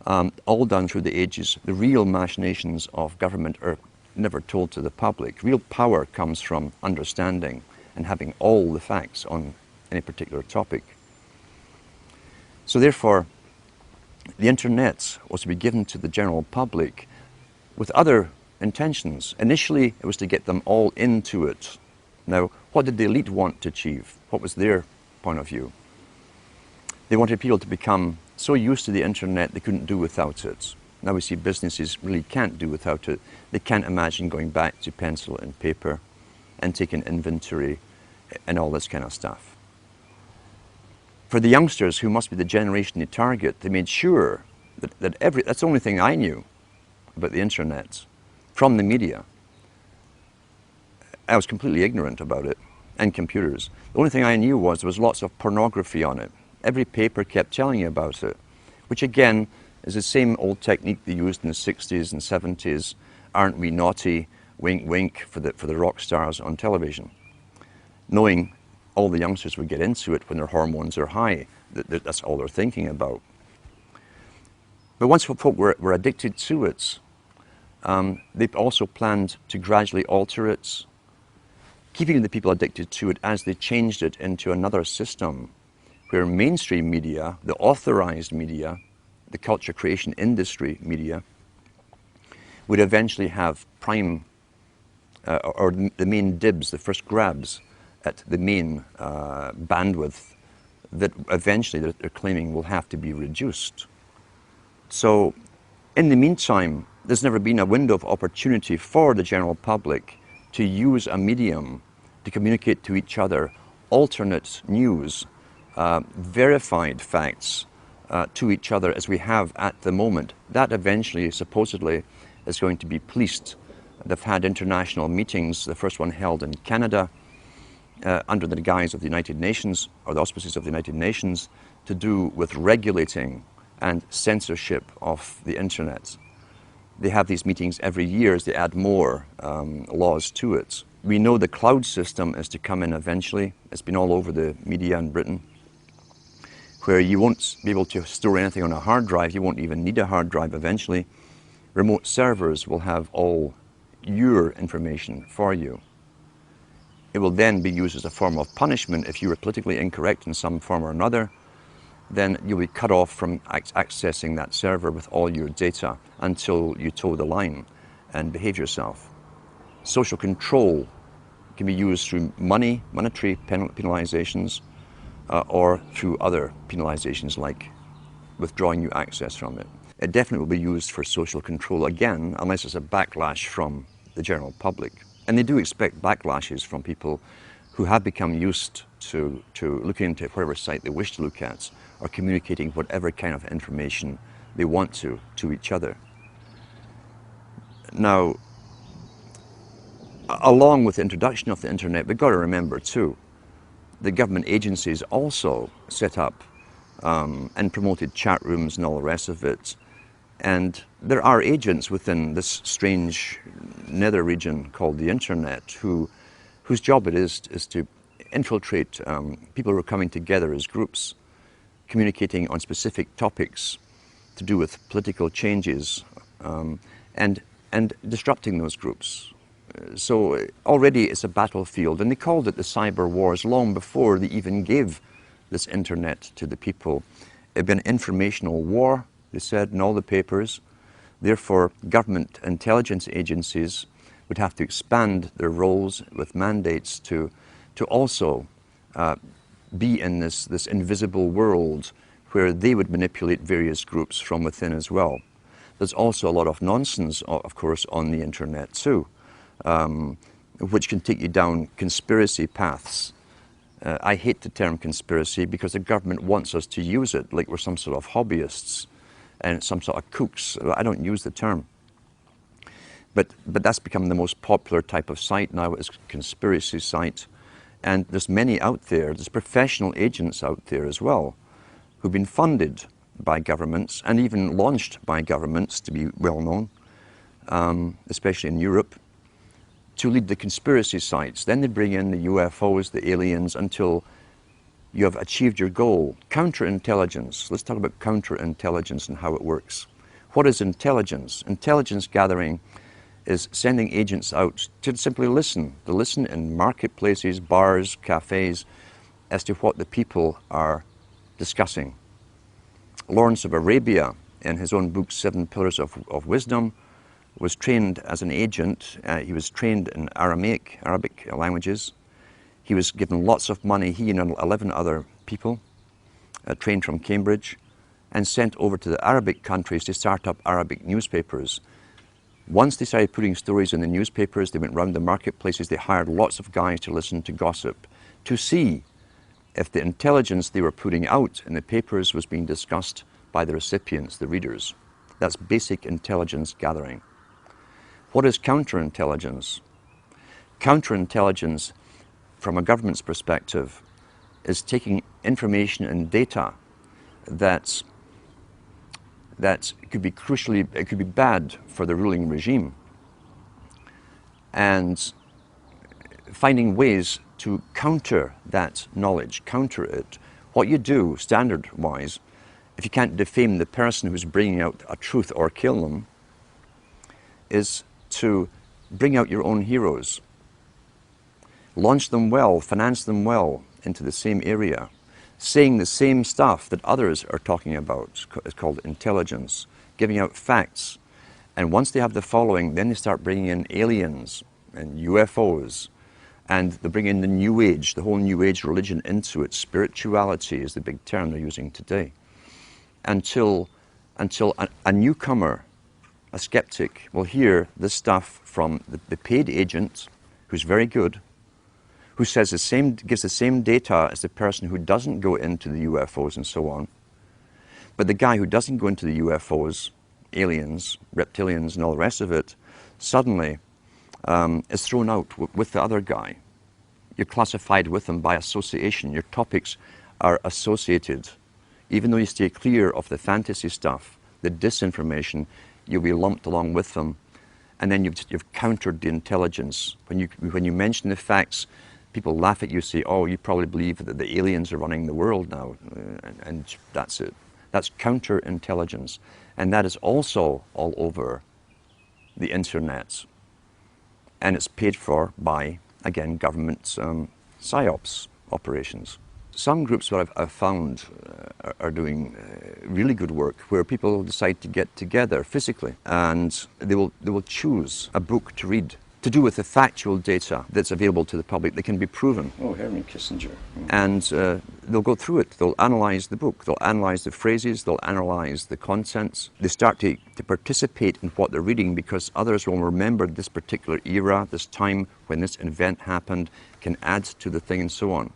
all down through the ages, the real machinations of government are never told to the public. Real power comes from understanding and having all the facts on any particular topic. So therefore, the internet was to be given to the general public with other intentions. Initially, it was to get them all into it. Now, what did the elite want to achieve? What was their point of view? They wanted people to become so used to the internet they couldn't do without it. Now we see businesses really can't do without it. They can't imagine going back to pencil and paper and taking inventory and all this kind of stuff. For the youngsters, who must be the generation they target, they made sure that that's the only thing I knew about the internet. from the media. I was completely ignorant about it, and computers. The only thing I knew was there was lots of pornography on it. Every paper kept telling you about it, which again is the same old technique they used in the 60s and 70s. Aren't we naughty? Wink, wink for the rock stars on television. Knowing all the youngsters would get into it when their hormones are high. That's all they're thinking about. But once folk were addicted to it, they also planned to gradually alter it, keeping the people addicted to it as they changed it into another system where mainstream media, the authorized media, the culture creation industry media, would eventually have prime, or the main dibs, the first grabs at the main bandwidth that eventually they're claiming will have to be reduced. So in the meantime, there's never been a window of opportunity for the general public to use a medium to communicate to each other alternate news, verified facts to each other as we have at the moment. That eventually, supposedly, is going to be policed. They've had international meetings, the first one held in Canada, under the guise of the United Nations, or the auspices of the United Nations, to do with regulating and censorship of the internet. They have these meetings every year as they add more laws to it. We know the cloud system is to come in eventually. It's been all over the media in Britain, where you won't be able to store anything on a hard drive. You won't even need a hard drive eventually. Remote servers will have all your information for you. It will then be used as a form of punishment if you were politically incorrect in some form or another. Then you'll be cut off from accessing that server with all your data until you toe the line and behave yourself. Social control can be used through monetary penalizations, or through other penalizations like withdrawing you access from it. It definitely will be used for social control again, unless it's a backlash from the general public. And they do expect backlashes from people who have become used to looking into whatever site they wish to look at, or communicating whatever kind of information they want to each other. Now, along with the introduction of the internet, we've got to remember too, the government agencies also set up and promoted chat rooms and all the rest of it. And there are agents within this strange nether region called the internet whose job it is to infiltrate people who are coming together as groups, communicating on specific topics to do with political changes, and disrupting those groups. So already it's a battlefield, and they called it the cyber wars long before they even gave this internet to the people. It had been an informational war, they said in all the papers. Therefore, government intelligence agencies would have to expand their roles with mandates to also be in this invisible world where they would manipulate various groups from within as well. There's also a lot of nonsense, of course, on the internet too, which can take you down conspiracy paths. I hate the term conspiracy because the government wants us to use it like we're some sort of hobbyists and some sort of kooks. I don't use the term. But that's become the most popular type of site now, is conspiracy site. And there's many out there, there's professional agents out there as well, who've been funded by governments and even launched by governments, to be well known, especially in Europe, to lead the conspiracy sites. Then they bring in the UFOs, the aliens, until you have achieved your goal. Counterintelligence. Let's talk about counterintelligence and how it works. What is intelligence? Intelligence gathering is sending agents out to simply listen. To listen in marketplaces, bars, cafes, as to what the people are discussing. Lawrence of Arabia, in his own book, 7 Pillars of Wisdom, was trained as an agent. He was trained in Arabic languages. He was given lots of money, he and 11 other people, trained from Cambridge, and sent over to the Arabic countries to start up Arabic newspapers. Once they started putting stories in the newspapers, they went round the marketplaces, they hired lots of guys to listen to gossip, to see if the intelligence they were putting out in the papers was being discussed by the recipients, the readers. That's basic intelligence gathering. What is counterintelligence? Counterintelligence, from a government's perspective, is taking information and data that could be crucially, it could be bad for the ruling regime, and finding ways to counter that knowledge, counter it. What you do, standard-wise, if you can't defame the person who's bringing out a truth or kill them, is to bring out your own heroes. Launch them well, finance them well into the same area, saying the same stuff that others are talking about. It's called intelligence, giving out facts. And once they have the following, then they start bringing in aliens and UFOs, and they bring in the New Age, the whole New Age religion into it. Spirituality is the big term they're using today. Until a newcomer, a skeptic, will hear this stuff from the paid agent, who's very good, who says gives the same data as the person who doesn't go into the UFOs and so on. But the guy who doesn't go into the UFOs, aliens, reptilians, and all the rest of it, suddenly is thrown out with the other guy. You're classified with them by association. Your topics are associated. Even though you stay clear of the fantasy stuff, the disinformation, you'll be lumped along with them. And then you've countered the intelligence. When you mention the facts, people laugh at you, say, oh, you probably believe that the aliens are running the world now. And that's it. That's counterintelligence. And that is also all over the internet. And it's paid for by, again, government psyops operations. Some groups that I've found are doing really good work, where people decide to get together physically, and they will choose a book to read to do with the factual data that's available to the public that can be proven. Oh, Herman Kissinger. And they'll go through it. They'll analyze the book. They'll analyze the phrases. They'll analyze the contents. They start to participate in what they're reading, because others will remember this particular era, this time when this event happened, can add to the thing and so on.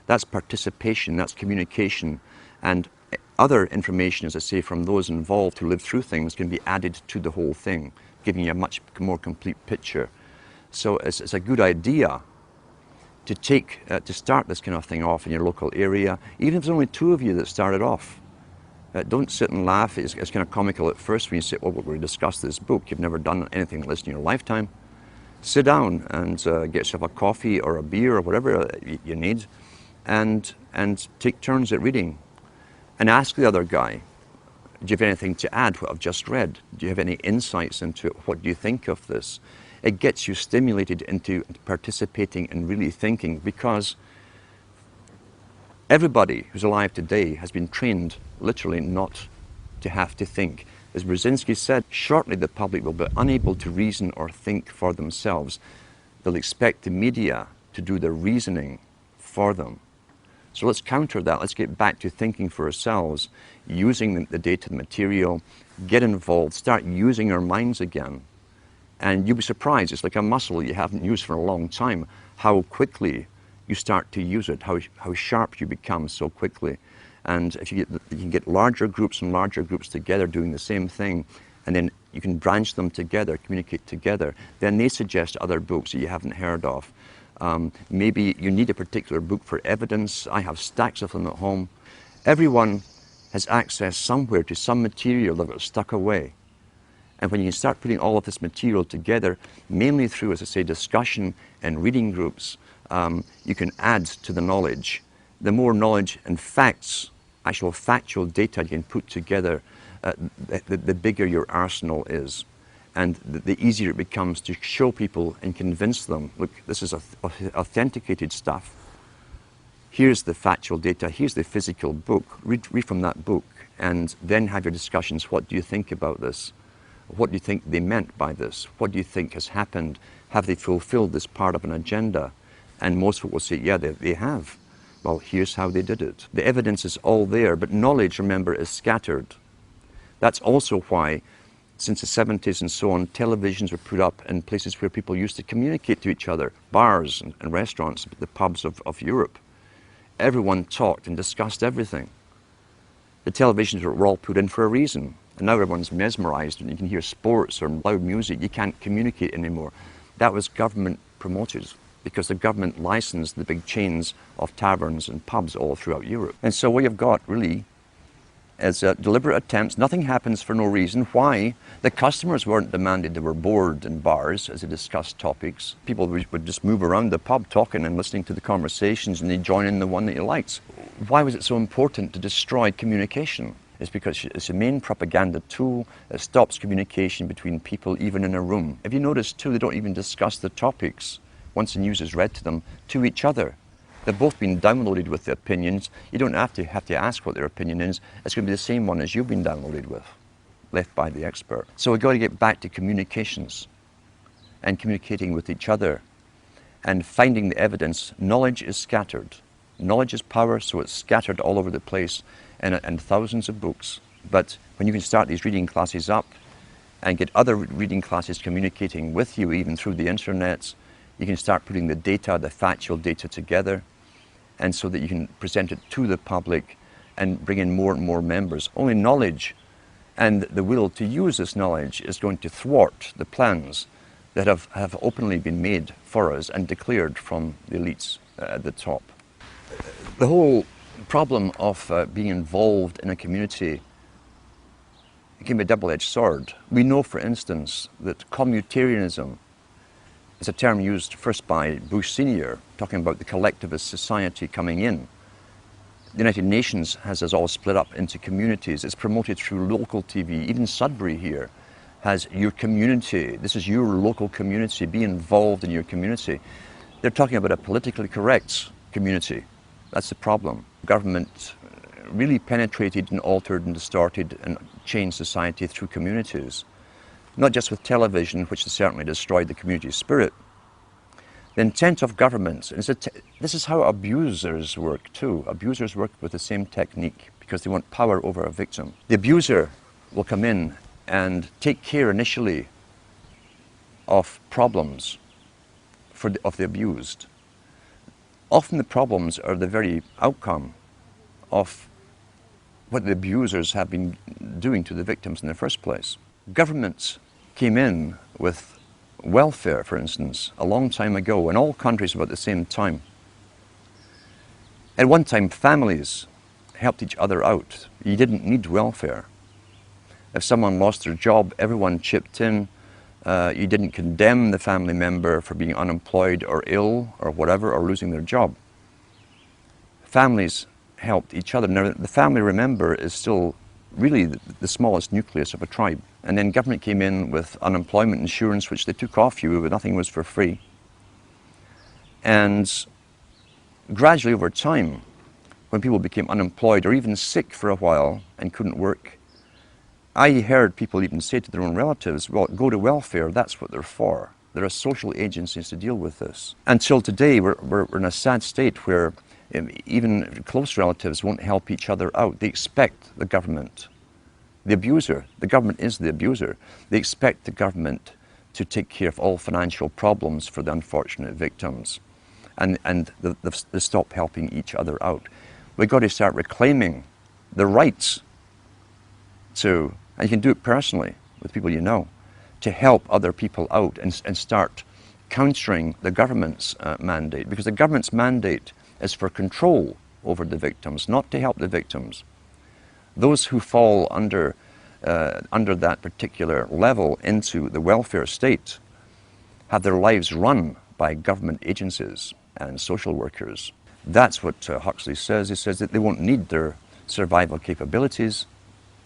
That's participation, that's communication, and other information, as I say, from those involved who live through things can be added to the whole thing, giving you a much more complete picture. So it's a good idea to to start this kind of thing off in your local area, even if there's only two of you that started off. Don't sit and laugh. It's kind of comical at first when you say, well, we're going to discuss this book. You've never done anything like this in your lifetime. Sit down and get yourself a coffee or a beer or whatever you need, and take turns at reading. And ask the other guy, do you have anything to add what I've just read? Do you have any insights into it? What do you think of this? It gets you stimulated into participating and really thinking, because everybody who's alive today has been trained literally not to have to think. As Brzezinski said, shortly the public will be unable to reason or think for themselves. They'll expect the media to do their reasoning for them. So let's counter that. Let's get back to thinking for ourselves, using the data, the material, get involved, start using our minds again. And you'll be surprised, it's like a muscle you haven't used for a long time, how quickly you start to use it, how sharp you become so quickly. And if you can get larger groups and larger groups together doing the same thing, and then you can branch them together, communicate together, then they suggest other books that you haven't heard of. Maybe you need a particular book for evidence. I have stacks of them at home. Everyone has access somewhere to some material that got stuck away. And when you start putting all of this material together, mainly through, as I say, discussion and reading groups, you can add to the knowledge. The more knowledge and facts, actual factual data you can put together, the bigger your arsenal is. And the easier it becomes to show people and convince them, look, this is authenticated stuff. Here's the factual data, here's the physical book. Read from that book, and then have your discussions. What do you think about this? What do you think they meant by this? What do you think has happened? Have they fulfilled this part of an agenda? And most people will say, yeah, they have. Well, here's how they did it. The evidence is all there, but knowledge, remember, is scattered. That's also why, since the 70s and so on, televisions were put up in places where people used to communicate to each other, bars and restaurants, the pubs of Europe. Everyone talked and discussed everything. The televisions were all put in for a reason. And now everyone's mesmerized and you can hear sports or loud music. You can't communicate anymore. That was government promoted because the government licensed the big chains of taverns and pubs all throughout Europe. And so what you've got really is deliberate attempts. Nothing happens for no reason. Why? The customers weren't demanded. They were bored in bars as they discussed topics. People would just move around the pub talking and listening to the conversations, and they'd join in the one that you liked. Why was it so important to destroy communication? It's because it's a main propaganda tool that stops communication between people, even in a room. If you notice too, they don't even discuss the topics once the news is read to them, to each other. They've both been downloaded with the opinions. You don't have to ask what their opinion is. It's going to be the same one as you've been downloaded with, left by the expert. So we've got to get back to communications and communicating with each other and finding the evidence. Knowledge is scattered. Knowledge is power, so it's scattered all over the place and thousands of books. But when you can start these reading classes up and get other reading classes communicating with you, even through the internet, you can start putting the data, the factual data together, and so that you can present it to the public and bring in more and more members. Only knowledge and the will to use this knowledge is going to thwart the plans that have openly been made for us and declared from the elites at the top. The whole problem of being involved in a community can be a double-edged sword. We know, for instance, that commutarianism is a term used first by Bush Sr., talking about the collectivist society coming in. The United Nations has us all split up into communities. It's promoted through local TV. Even Sudbury here has your community. This is your local community. Be involved in your community. They're talking about a politically correct community. That's the problem. Government really penetrated and altered and distorted and changed society through communities. Not just with television, which has certainly destroyed the community spirit. The intent of governments, this is how abusers work too. Abusers work with the same technique because they want power over a victim. The abuser will come in and take care initially of problems of the abused. Often the problems are the very outcome of what the abusers have been doing to the victims in the first place. Governments came in with welfare, for instance, a long time ago, in all countries about the same time. At one time, families helped each other out. You didn't need welfare. If someone lost their job, everyone chipped in. You didn't condemn the family member for being unemployed or ill or whatever, or losing their job. Families helped each other. Now, the family, remember, is still really the smallest nucleus of a tribe. And then government came in with unemployment insurance, which they took off you, but nothing was for free. And gradually over time, when people became unemployed or even sick for a while and couldn't work, I heard people even say to their own relatives, well, go to welfare, that's what they're for. There are social agencies to deal with this. Until today, we're in a sad state where even close relatives won't help each other out. They expect the government, the abuser, the government is the abuser. They expect the government to take care of all financial problems for the unfortunate victims. And they stop helping each other out. We've got to start reclaiming the rights to, and you can do it personally with people you know, to help other people out and start countering the government's mandate. Because the government's mandate is for control over the victims, not to help the victims. Those who fall under that particular level into the welfare state have their lives run by government agencies and social workers. That's what Huxley says. He says that they won't need their survival capabilities.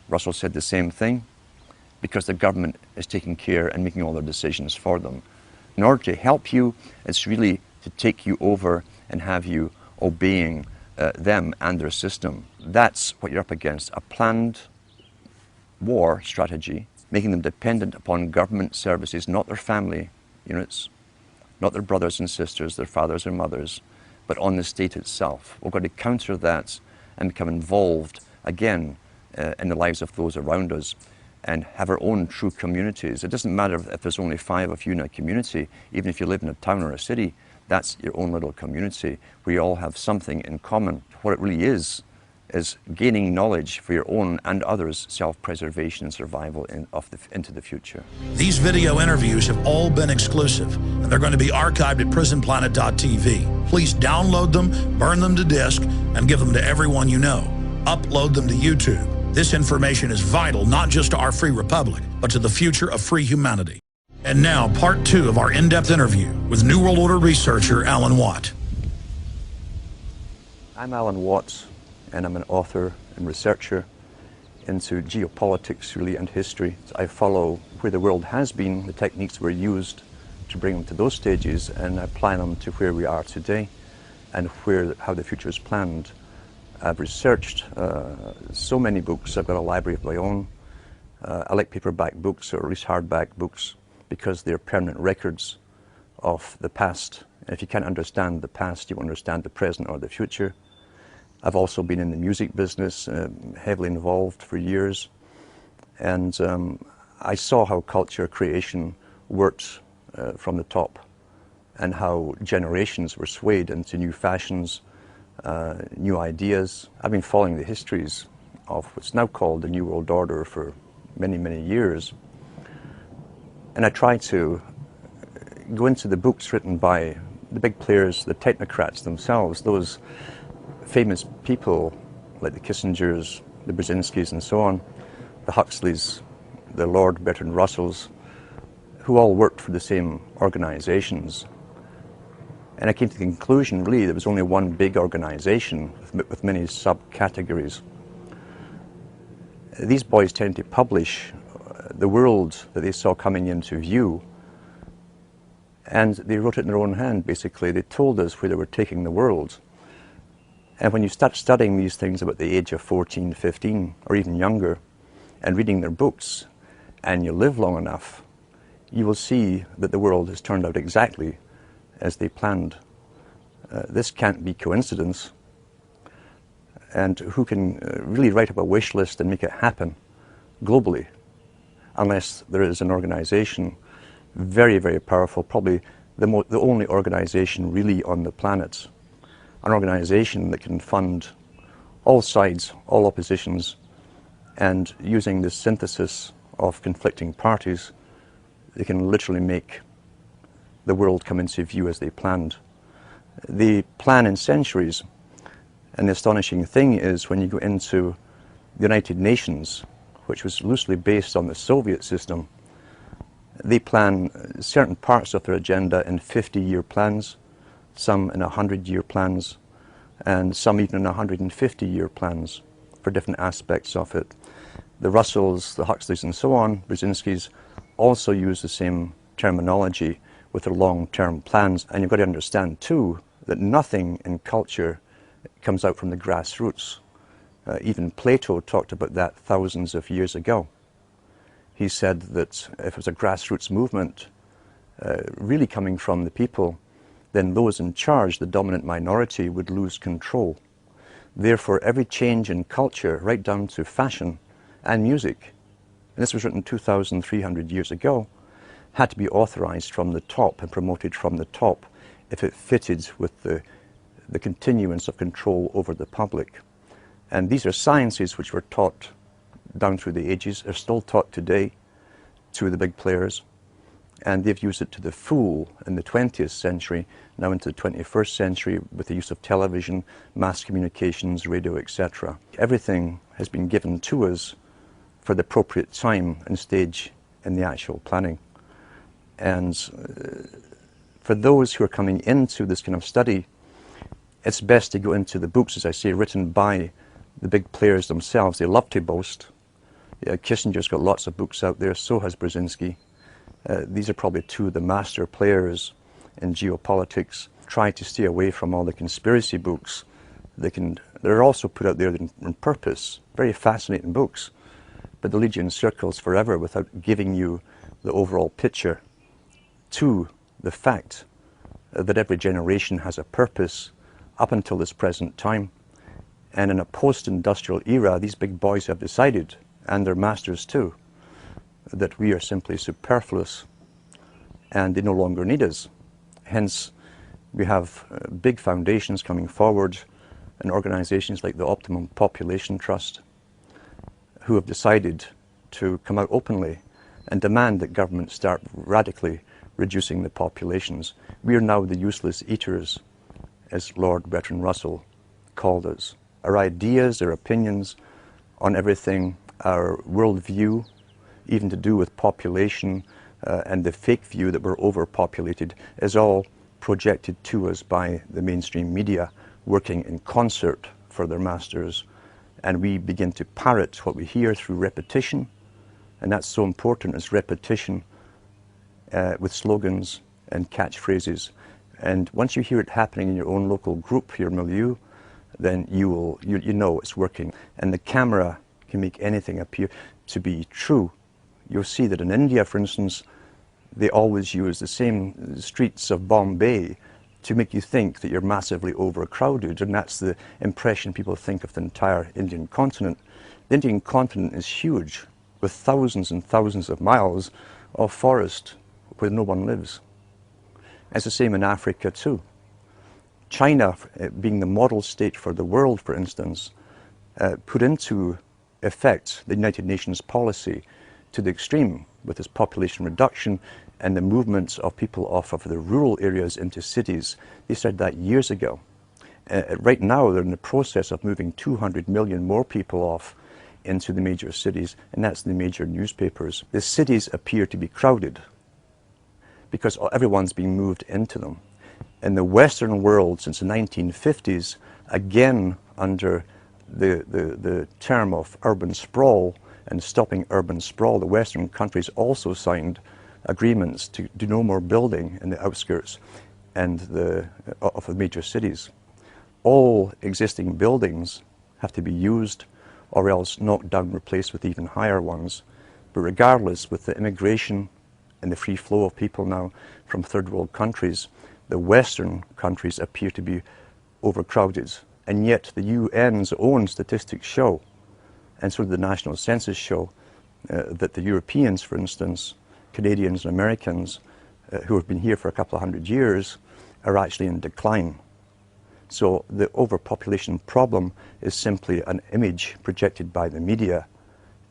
Russell said the same thing, because the government is taking care and making all their decisions for them. In order to help you, it's really to take you over and have you obeying them and their system. That's what you're up against, a planned war strategy, making them dependent upon government services, not their family units, not their brothers and sisters, their fathers and mothers, but on the state itself. We've got to counter that and become involved again in the lives of those around us and have our own true communities. It doesn't matter if there's only 5 of you in a community, even if you live in a town or a city, that's your own little community where you all have something in common. What it really is is gaining knowledge for your own and others' self-preservation and survival into the future. These video interviews have all been exclusive, and they're going to be archived at prisonplanet.tv. Please download them, burn them to disk, and give them to everyone you know. Upload them to YouTube. This information is vital not just to our free republic, but to the future of free humanity. And now, part 2 of our in-depth interview with New World Order researcher Alan Watt. I'm Alan Watt, and I'm an author and researcher into geopolitics, really, and history. I follow where the world has been, the techniques were used to bring them to those stages, and I apply them to where we are today and how the future is planned. I've researched so many books. I've got a library of my own. I like paperback books, or at least hardback books, because they're permanent records of the past. And if you can't understand the past, you won't understand the present or the future. I've also been in the music business, heavily involved for years, and I saw how culture creation worked from the top, and how generations were swayed into new fashions, new ideas. I've been following the histories of what's now called the New World Order for many, many years, and I try to go into the books written by the big players, the technocrats themselves, those famous people like the Kissingers, the Brzezinskis and so on, the Huxleys, the Lord Bertrand Russells, who all worked for the same organizations. And I came to the conclusion, really, there was only one big organization with many subcategories. These boys tended to publish the world that they saw coming into view, and they wrote it in their own hand, basically. They told us where they were taking the world. And when you start studying these things about the age of 14, 15, or even younger, and reading their books, and you live long enough, you will see that the world has turned out exactly as they planned. This can't be coincidence. And who can really write up a wish list and make it happen globally, unless there is an organization very, very powerful, probably the only organization really on the planet, an organization that can fund all sides, all oppositions, and using the synthesis of conflicting parties, they can literally make the world come into view as they planned. They plan in centuries, and the astonishing thing is when you go into the United Nations, which was loosely based on the Soviet system, they plan certain parts of their agenda in 50-year plans, some in 100-year plans, and some even in 150-year plans for different aspects of it. The Russells, the Huxleys and so on, Brzezinskis, also use the same terminology with their long-term plans. And you've got to understand too that nothing in culture comes out from the grassroots. Even Plato talked about that thousands of years ago. He said that if it was a grassroots movement really coming from the people, then those in charge, the dominant minority, would lose control. Therefore, every change in culture, right down to fashion and music, and this was written 2,300 years ago, had to be authorized from the top and promoted from the top if it fitted with the continuance of control over the public. And these are sciences which were taught down through the ages, are still taught today to the big players, and they've used it to the full in the 20th century, now into the 21st century with the use of television, mass communications, radio, etc. Everything has been given to us for the appropriate time and stage in the actual planning. And for those who are coming into this kind of study, it's best to go into the books, as I say, written by the big players themselves. They love to boast. Kissinger's got lots of books out there, so has Brzezinski. These are probably two of the master players in geopolitics. Try to stay away from all the conspiracy books. They're also put out there on purpose, very fascinating books, but they lead you in circles forever without giving you the overall picture to the fact that every generation has a purpose up until this present time. And in a post-industrial era, these big boys have decided, and their masters too, that we are simply superfluous and they no longer need us. Hence, we have big foundations coming forward and organizations like the Optimum Population Trust, who have decided to come out openly and demand that governments start radically reducing the populations. We are now the useless eaters, as Lord Bertrand Russell called us. Our ideas, our opinions on everything, our worldview, even to do with population and the fake view that we're overpopulated, is all projected to us by the mainstream media, working in concert for their masters. And we begin to parrot what we hear through repetition, and that's so important, is repetition with slogans and catchphrases. And once you hear it happening in your own local group, your milieu, then you know it's working. And the camera can make anything appear to be true. You'll see that in India, for instance, they always use the same streets of Bombay to make you think that you're massively overcrowded, and that's the impression people think of the entire Indian continent. The Indian continent is huge, with thousands and thousands of miles of forest where no one lives. It's the same in Africa too. China, being the model state for the world, for instance, put into effect the United Nations policy to the extreme with its population reduction and the movements of people off of the rural areas into cities. They started that years ago. Right now, they're in the process of moving 200 million more people off into the major cities, and that's the major newspapers. The cities appear to be crowded because everyone's being moved into them. In the Western world, since the 1950s, again under the term of urban sprawl and stopping urban sprawl, the Western countries also signed agreements to do no more building in the outskirts and of the major cities. All existing buildings have to be used or else knocked down and replaced with even higher ones. But regardless, with the immigration and the free flow of people now from third world countries, the Western countries appear to be overcrowded. And yet the UN's own statistics show, and so do the national census show, that the Europeans, for instance, Canadians and Americans who have been here for a couple of hundred years are actually in decline. So the overpopulation problem is simply an image projected by the media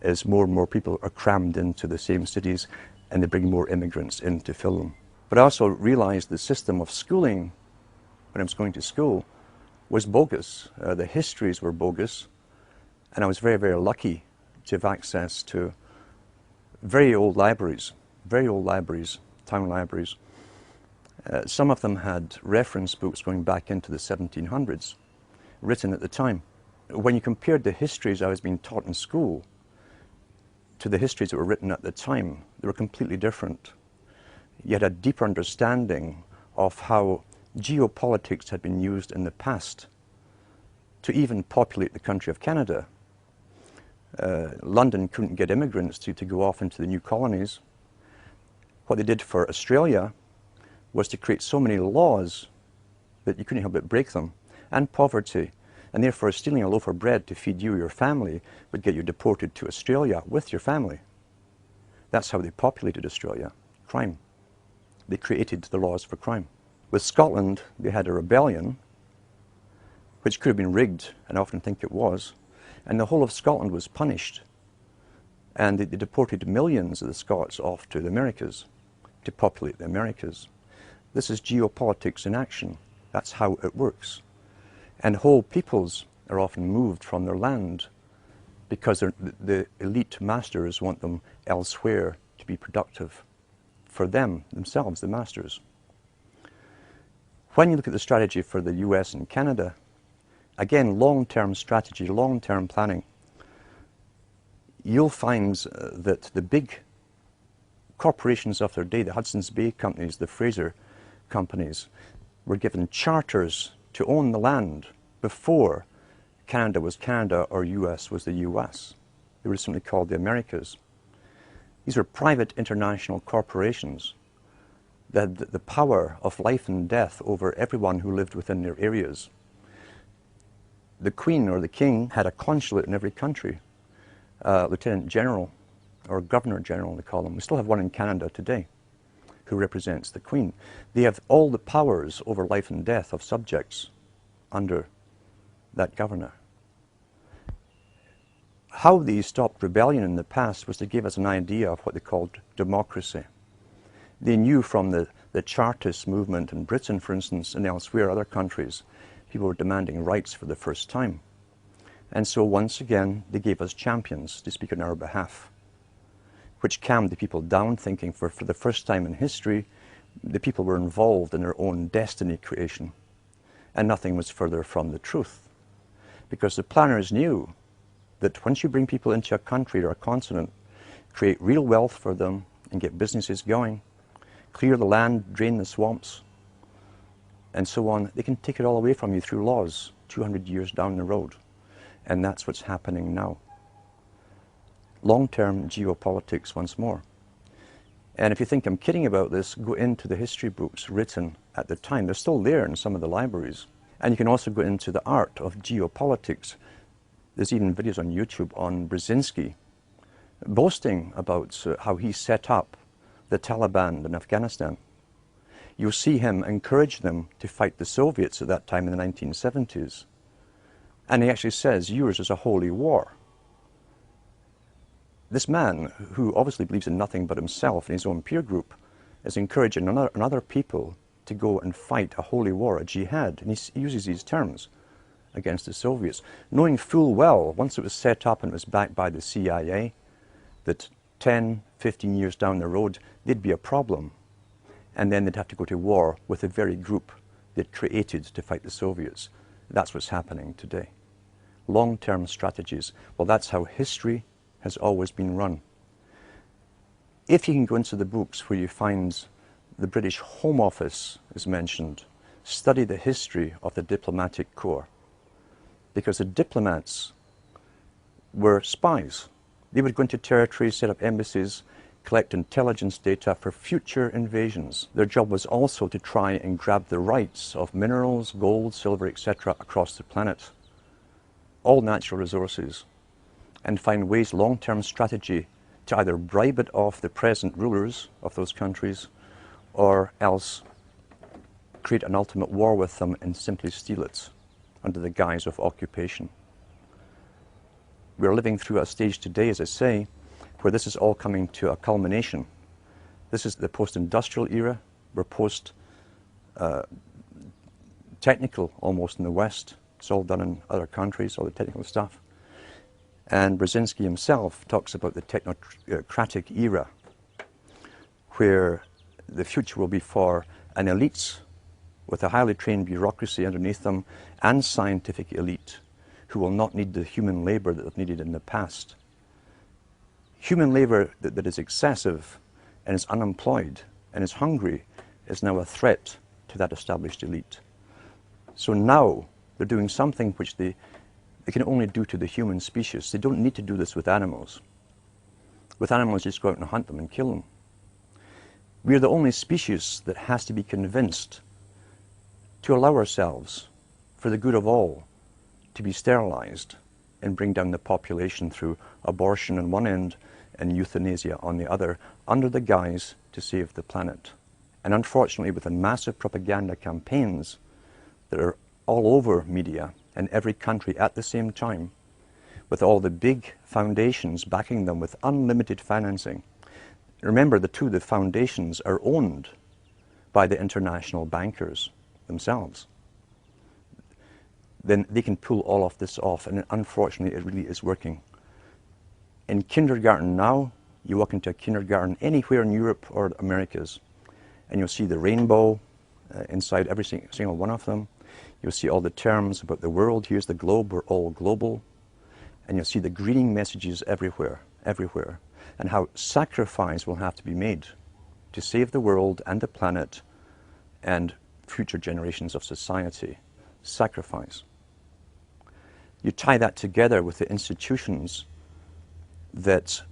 as more and more people are crammed into the same cities and they bring more immigrants in to fill them. But I also realized the system of schooling when I was going to school was bogus. The histories were bogus, and I was very, very lucky to have access to very old libraries, town libraries. Some of them had reference books going back into the 1700s, written at the time. When you compared the histories I was being taught in school to the histories that were written at the time, they were completely different. You had a deeper understanding of how geopolitics had been used in the past to even populate the country of Canada. London couldn't get immigrants to go off into the new colonies. What they did for Australia was to create so many laws that you couldn't help but break them, and poverty, and therefore stealing a loaf of bread to feed you or your family would get you deported to Australia with your family. That's how they populated Australia, crime. They created the laws for crime. With Scotland, they had a rebellion, which could have been rigged, and I often think it was, and the whole of Scotland was punished, and they deported millions of the Scots off to the Americas to populate the Americas. This is geopolitics in action. That's how it works. And whole peoples are often moved from their land because the elite masters want them elsewhere to be productive for them, themselves, the masters. When you look at the strategy for the US and Canada, again, long-term strategy, long-term planning, you'll find that the big corporations of their day, the Hudson's Bay companies, the Fraser companies, were given charters to own the land before Canada was Canada or US was the US. They were simply called the Americas. These were private international corporations that had the power of life and death over everyone who lived within their areas. The Queen or the King had a consulate in every country, Lieutenant General or Governor General they call them. We still have one in Canada today who represents the Queen. They have all the powers over life and death of subjects under that governor. How they stopped rebellion in the past was to give us an idea of what they called democracy. They knew from the Chartist movement in Britain, for instance, and elsewhere, other countries, people were demanding rights for the first time. And so once again, they gave us champions to speak on our behalf, which calmed the people down, thinking for the first time in history, the people were involved in their own destiny creation. And nothing was further from the truth. Because the planners knew that once you bring people into a country or a continent, create real wealth for them and get businesses going, clear the land, drain the swamps, and so on, they can take it all away from you through laws 200 years down the road. And that's what's happening now. Long-term geopolitics once more. And if you think I'm kidding about this, go into the history books written at the time. They're still there in some of the libraries. And you can also go into the art of geopolitics. There's even videos on YouTube on Brzezinski boasting about how he set up the Taliban in Afghanistan. You'll see him encourage them to fight the Soviets at that time in the 1970s. And he actually says, yours is a holy war. This man, who obviously believes in nothing but himself and his own peer group, is encouraging other people to go and fight a holy war, a jihad. And he uses these terms against the Soviets, knowing full well, once it was set up and it was backed by the CIA, that 10, 15 years down the road, there'd be a problem. And then they'd have to go to war with the very group they'd created to fight the Soviets. That's what's happening today. Long-term strategies. Well, that's how history has always been run. If you can go into the books where you find the British Home Office is mentioned, study the history of the diplomatic corps. Because the diplomats were spies. They would go into territories, set up embassies, collect intelligence data for future invasions. Their job was also to try and grab the rights of minerals, gold, silver, etc. across the planet. All natural resources. And find ways, long-term strategy, to either bribe it off the present rulers of those countries or else create an ultimate war with them and simply steal it under the guise of occupation. We're living through a stage today, as I say, where this is all coming to a culmination. This is the post-industrial era. We're post-technical almost in the West. It's all done in other countries, all the technical stuff. And Brzezinski himself talks about the technocratic era, where the future will be for an elite with a highly trained bureaucracy underneath them and scientific elite who will not need the human labor that they've needed in the past. Human labor that is excessive and is unemployed and is hungry is now a threat to that established elite. So now they're doing something which they can only do to the human species. They don't need to do this with animals. With animals, just go out and hunt them and kill them. We're the only species that has to be convinced to allow ourselves, for the good of all, to be sterilized and bring down the population through abortion on one end and euthanasia on the other, under the guise to save the planet. And unfortunately, with the massive propaganda campaigns that are all over media in every country at the same time, with all the big foundations backing them with unlimited financing. Remember, the foundations are owned by the international bankers themselves. Then they can pull all of this off, and unfortunately it really is working. In kindergarten now, you walk into a kindergarten anywhere in Europe or Americas, and you'll see the rainbow inside every single one of them. You'll see all the terms about the world. Here's the globe, we're all global. And you'll see the greening messages everywhere, everywhere. And how sacrifice will have to be made to save the world and the planet and future generations of society. Sacrifice. You tie that together with the institutions that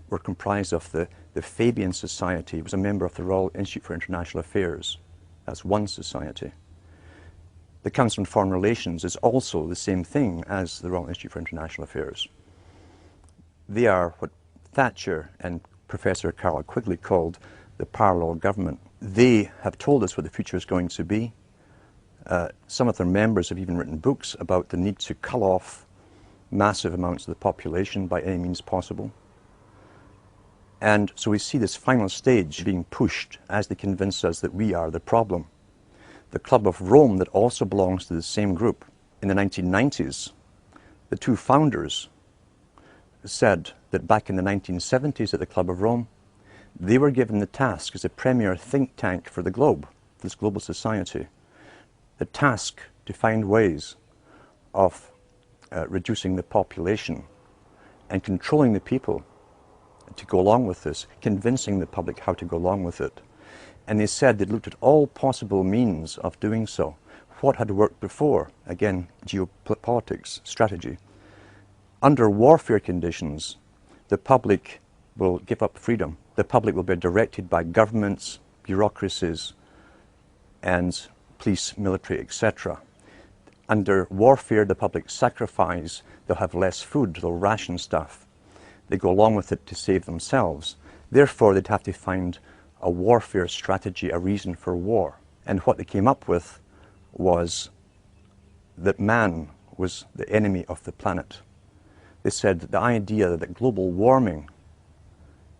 were comprised of the Fabian Society. It was a member of the Royal Institute for International Affairs. That's one society. The Council on Foreign Relations is also the same thing as the Royal Institute for International Affairs. They are what Thatcher and Professor Carroll Quigley called the parallel government. They have told us what the future is going to be. Some of their members have even written books about the need to cull off massive amounts of the population by any means possible. And so we see this final stage being pushed as they convince us that we are the problem. The Club of Rome, that also belongs to the same group, in the 1990s, the two founders said that back in the 1970s at the Club of Rome, they were given the task as a premier think tank for the globe, this global society, the task to find ways of reducing the population and controlling the people to go along with this, convincing the public how to go along with it. And they said they'd looked at all possible means of doing so. What had worked before? Again, geopolitics, strategy. Under warfare conditions, the public will give up freedom. The public will be directed by governments, bureaucracies, and police, military, etc. Under warfare, the public sacrifice. They'll have less food, they'll ration stuff. They go along with it to save themselves. Therefore, they'd have to find a warfare strategy, a reason for war. And what they came up with was that man was the enemy of the planet. They said that the idea that global warming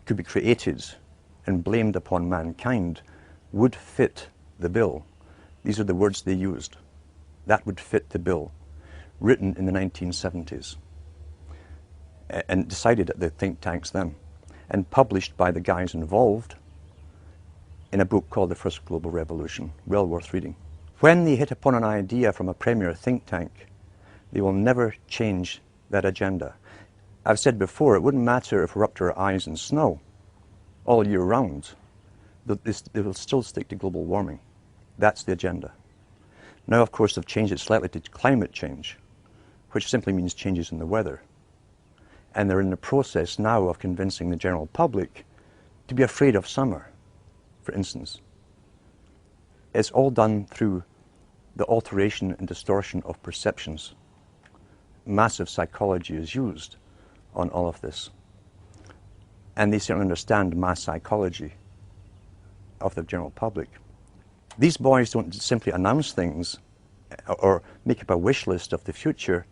could be created and blamed upon mankind would fit the bill. These are the words they used. That would fit the bill, written in the 1970s, and decided at the think tanks then, and published by the guys involved in a book called The First Global Revolution, well worth reading. When they hit upon an idea from a premier think tank, they will never change that agenda. I've said before, it wouldn't matter if we're up to our eyes in snow all year round. They will still stick to global warming. That's the agenda. Now, of course, they've changed it slightly to climate change, which simply means changes in the weather. And they're in the process now of convincing the general public to be afraid of summer, for instance. It's all done through the alteration and distortion of perceptions. Massive psychology is used on all of this. And they certainly understand mass psychology of the general public. These boys don't simply announce things or make up a wish list of the future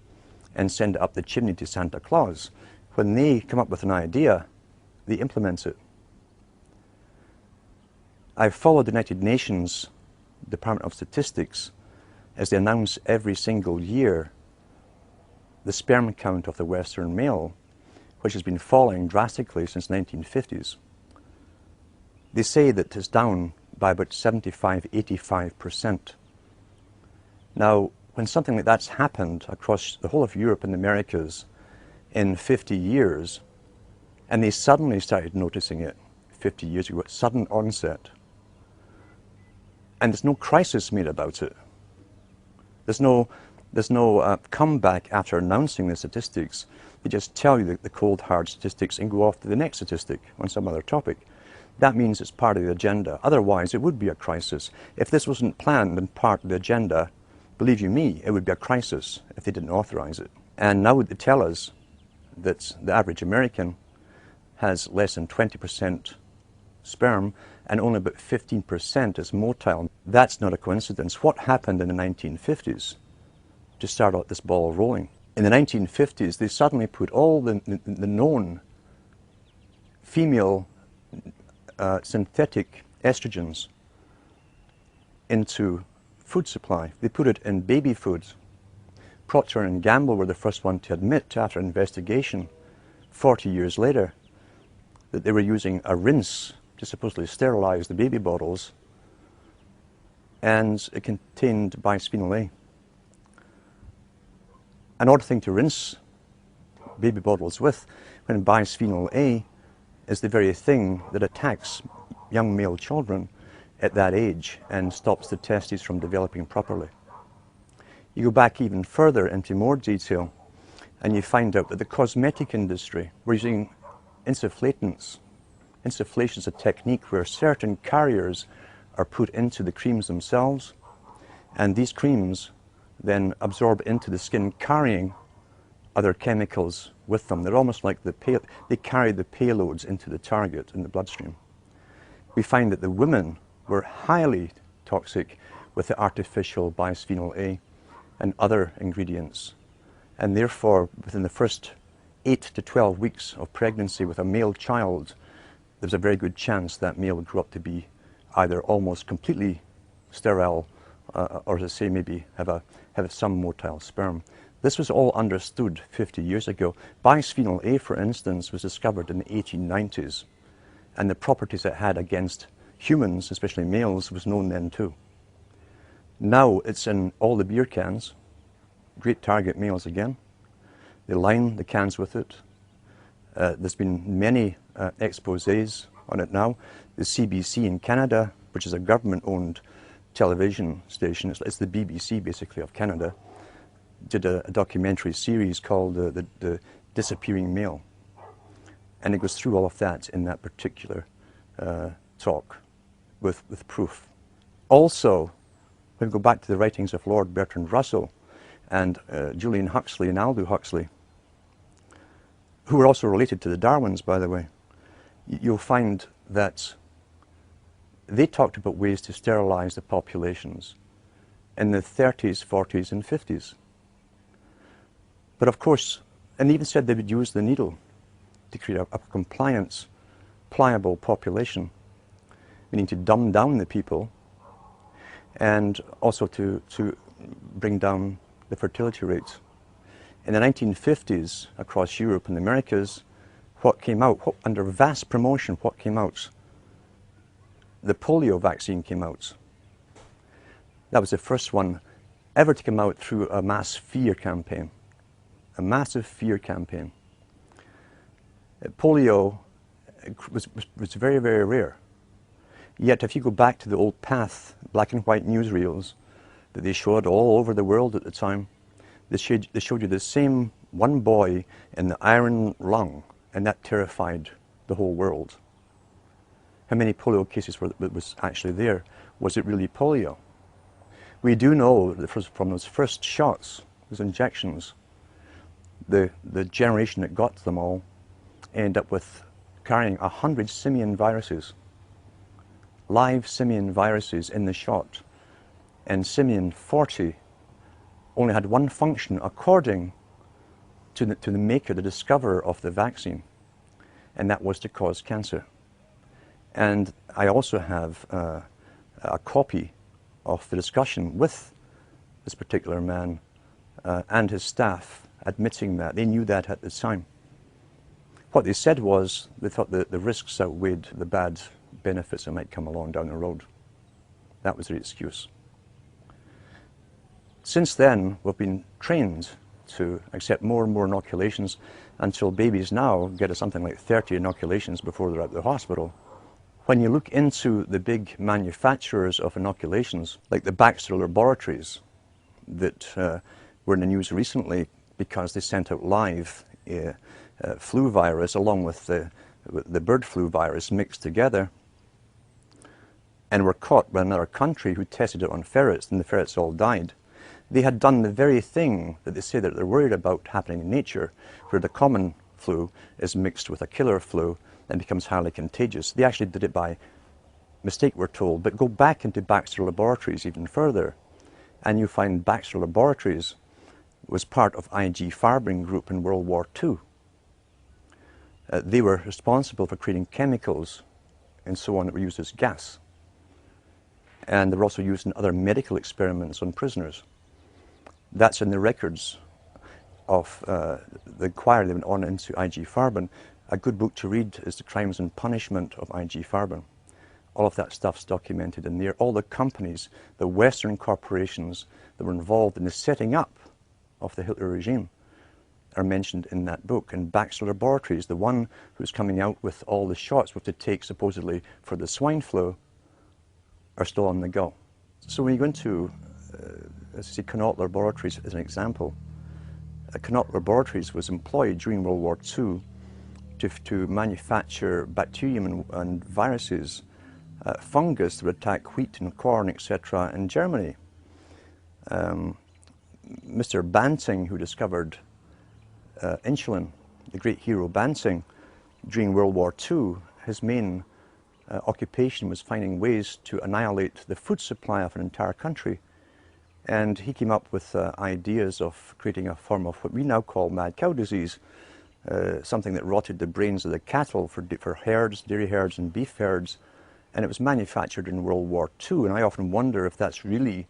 and send it up the chimney to Santa Claus. When they come up with an idea, they implement it. I've followed the United Nations Department of Statistics as they announce every single year the sperm count of the Western male, which has been falling drastically since the 1950s. They say that it's down by about 75–85%. Now, when something like that's happened across the whole of Europe and the Americas in 50 years, and they suddenly started noticing it 50 years ago, sudden onset, and there's no crisis made about it. There's no comeback after announcing the statistics. They just tell you the cold, hard statistics and go off to the next statistic on some other topic. That means it's part of the agenda. Otherwise, it would be a crisis. If this wasn't planned and part of the agenda, believe you me, it would be a crisis if they didn't authorize it. And now they tell us that the average American has less than 20% sperm and only about 15% is motile. That's not a coincidence. What happened in the 1950s to start out this ball rolling? In the 1950s, they suddenly put all the known female synthetic estrogens into food supply. They put it in baby foods. Procter & Gamble were the first one to admit, after investigation 40 years later, that they were using a rinse to supposedly sterilize the baby bottles, and it contained bisphenol A. An odd thing to rinse baby bottles with, when bisphenol A is the very thing that attacks young male children at that age and stops the testes from developing properly. You go back even further into more detail and you find out that the cosmetic industry were using insufflatants. Insufflation is a technique where certain carriers are put into the creams themselves, and these creams then absorb into the skin, carrying other chemicals with them. They're almost like they carry the payloads into the target in the bloodstream. We find that the women were highly toxic with the artificial bisphenol A and other ingredients. And therefore, within the first 8 to 12 weeks of pregnancy with a male child, there's a very good chance that male would grow up to be either almost completely sterile, or as I say, maybe have some motile sperm. This was all understood 50 years ago. Bisphenol A, for instance, was discovered in the 1890s, and the properties it had against humans, especially males, was known then too. Now it's in all the beer cans. Great target males again. They line the cans with it. There's been many exposés on it now. The CBC in Canada, which is a government-owned television station, it's the BBC basically of Canada, did a documentary series called the Disappearing Male. And it goes through all of that in that particular talk with proof. Also, when we go back to the writings of Lord Bertrand Russell and Julian Huxley and Aldous Huxley, who were also related to the Darwins, by the way, you'll find that they talked about ways to sterilize the populations in the 30s, 40s, and 50s. But of course, and they even said they would use the needle to create a compliance, pliable population, meaning to dumb down the people and also to bring down the fertility rates. In the 1950s, across Europe and the Americas, what came out, under vast promotion, what came out? The polio vaccine came out. That was the first one ever to come out through a mass fear campaign, a massive fear campaign. Polio was very, very rare. Yet if you go back to the old PATH black and white newsreels that they showed all over the world at the time, they showed you the same one boy in the iron lung, and that terrified the whole world. How many polio cases was actually there? Was it really polio? We do know that from those first shots, those injections, the generation that got them all ended up with carrying 100 simian viruses, live simian viruses in the shot, and simian 40 only had one function according to the maker, the discoverer of the vaccine, and that was to cause cancer. And I also have a copy of the discussion with this particular man and his staff admitting that. They knew that at the time. What they said was they thought that the risks outweighed the bad benefits that might come along down the road. That was their excuse. Since then, we've been trained to accept more and more inoculations until babies now get something like 30 inoculations before they're at the hospital. When you look into the big manufacturers of inoculations, like the Baxter Laboratories that were in the news recently because they sent out live flu virus along with the bird flu virus mixed together, and were caught by another country who tested it on ferrets, and the ferrets all died. They had done the very thing that they say that they're worried about happening in nature, where the common flu is mixed with a killer flu and becomes highly contagious. They actually did it by mistake, we're told. But go back into Baxter Laboratories even further, and you find Baxter Laboratories was part of IG Farben Group in World War II. They were responsible for creating chemicals and so on that were used as gas. And they were also used in other medical experiments on prisoners. That's in the records of the inquiry that went on into IG Farben. A good book to read is The Crimes and Punishment of IG Farben. All of that stuff's documented in there. All the companies, the Western corporations that were involved in the setting up of the Hitler regime are mentioned in that book. And Baxter Laboratories, the one who's coming out with all the shots we have to take supposedly for the swine flu, are still on the go. So when you go into, let's see, Connaught Laboratories as an example, Connaught Laboratories was employed during World War II to manufacture bacterium and viruses, fungus that would attack wheat and corn, etc. in Germany. Mr. Banting, who discovered insulin, the great hero Banting, during World War II, his main occupation was finding ways to annihilate the food supply of an entire country. And he came up with ideas of creating a form of what we now call mad cow disease, something that rotted the brains of the cattle for herds, dairy herds and beef herds. And it was manufactured in World War II. And I often wonder if there really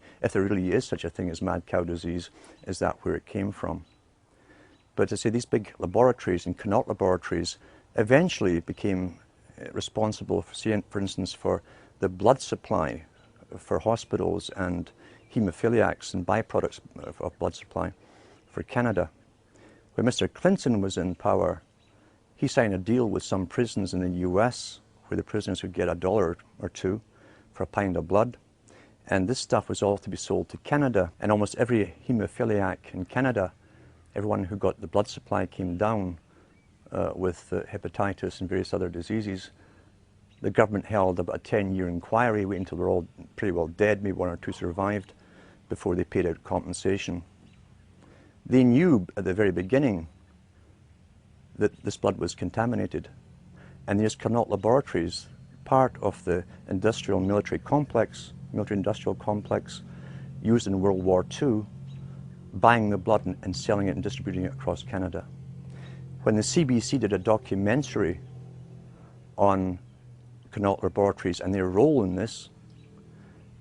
is such a thing as mad cow disease, is that where it came from? But to say these big laboratories and Connaught laboratories eventually became responsible, for instance, for the blood supply for hospitals and hemophiliacs and byproducts of blood supply for Canada. When Mr. Clinton was in power, he signed a deal with some prisons in the US where the prisoners would get $1 or $2 for a pint of blood. And this stuff was all to be sold to Canada. And almost every hemophiliac in Canada, everyone who got the blood supply came down with hepatitis and various other diseases. The government held about a 10-year inquiry, waiting until they're all pretty well dead, maybe 1 or 2 survived, before they paid out compensation. They knew at the very beginning that this blood was contaminated. And these Connaught laboratories, part of the industrial military industrial complex used in World War II, buying the blood and selling it and distributing it across Canada. When the CBC did a documentary on Connaught laboratories and their role in this,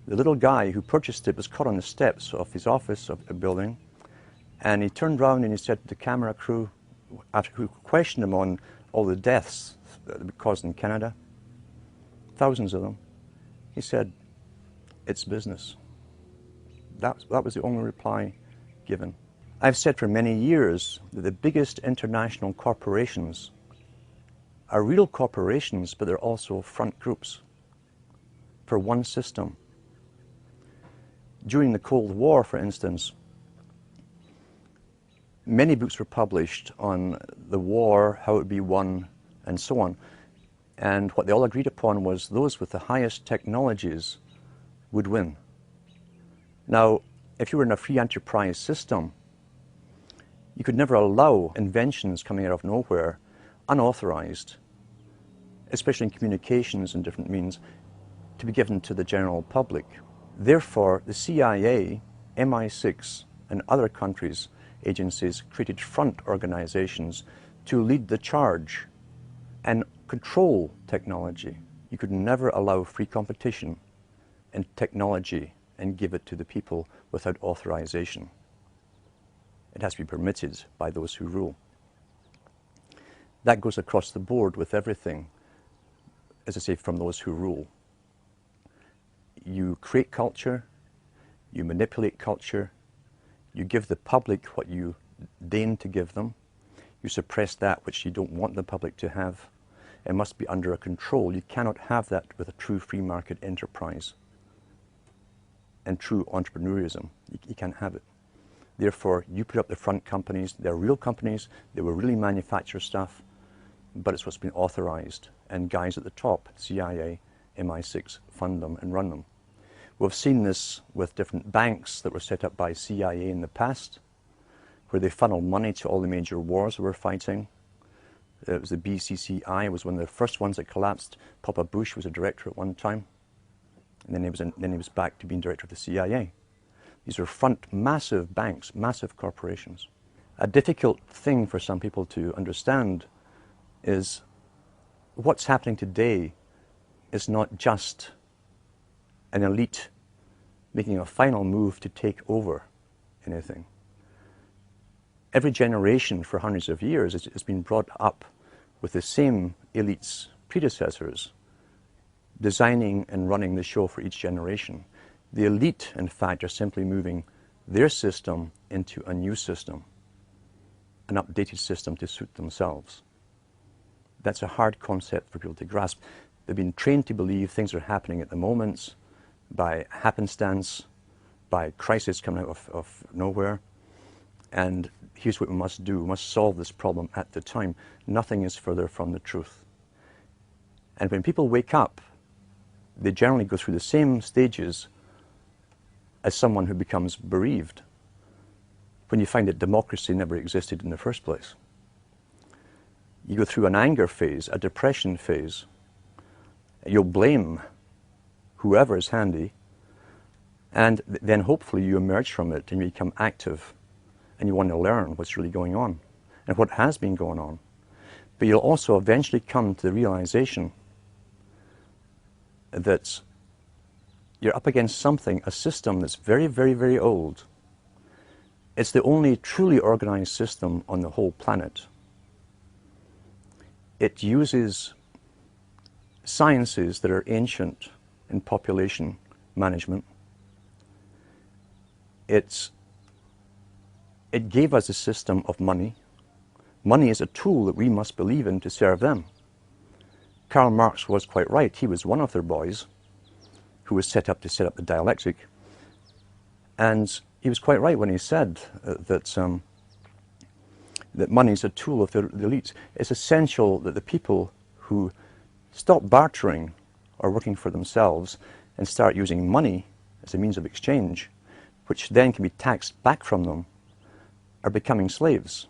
the little guy who purchased it was caught on the steps of his office of a building, and he turned around and he said to the camera crew, after who questioned him on all the deaths that were caused in Canada, thousands of them, he said, "It's business." That was the only reply given. I've said for many years that the biggest international corporations are real corporations, but they're also front groups for one system. During the Cold War, for instance, many books were published on the war, how it would be won, and so on. And what they all agreed upon was those with the highest technologies would win. Now, if you were in a free enterprise system, you could never allow inventions coming out of nowhere, unauthorized, especially in communications and different means, to be given to the general public. Therefore, the CIA, MI6, and other countries' agencies created front organizations to lead the charge and control technology. You could never allow free competition in technology and give it to the people without authorization. It has to be permitted by those who rule. That goes across the board with everything, as I say, from those who rule. You create culture, you manipulate culture, you give the public what you deign to give them, you suppress that which you don't want the public to have. It must be under a control. You cannot have that with a true free market enterprise and true entrepreneurism. You can't have it. Therefore, you put up the front companies. They're real companies. They will really manufacture stuff, but it's what's been authorized. And guys at the top, CIA, MI6, fund them and run them. We've seen this with different banks that were set up by CIA in the past, where they funneled money to all the major wars we were fighting. It was the BCCI, was one of the first ones that collapsed. Papa Bush was a director at one time, and then he was back to being director of the CIA. These are front massive banks, massive corporations. A difficult thing for some people to understand is what's happening today is not just an elite making a final move to take over anything. Every generation for hundreds of years has been brought up with the same elite's predecessors, designing and running the show for each generation. The elite, in fact, are simply moving their system into a new system, an updated system to suit themselves. That's a hard concept for people to grasp. They've been trained to believe things are happening at the moment by happenstance, by crisis coming out of nowhere. And here's what we must do. We must solve this problem at the time. Nothing is further from the truth. And when people wake up, they generally go through the same stages as someone who becomes bereaved when you find that democracy never existed in the first place. You go through an anger phase, a depression phase, You'll blame whoever is handy, and then hopefully you emerge from it and you become active and you want to learn what's really going on and what has been going on. But you'll also eventually come to the realization that you're up against something, a system that's very, very, very old. It's the only truly organized system on the whole planet. It uses sciences that are ancient in population management. It gave us a system of money. Money is a tool that we must believe in to serve them. Karl Marx was quite right. He was one of their boys who was set up to set up the dialectic. And he was quite right when he said that money is a tool of the elites. It's essential that the people who stop bartering or working for themselves and start using money as a means of exchange, which then can be taxed back from them, are becoming slaves.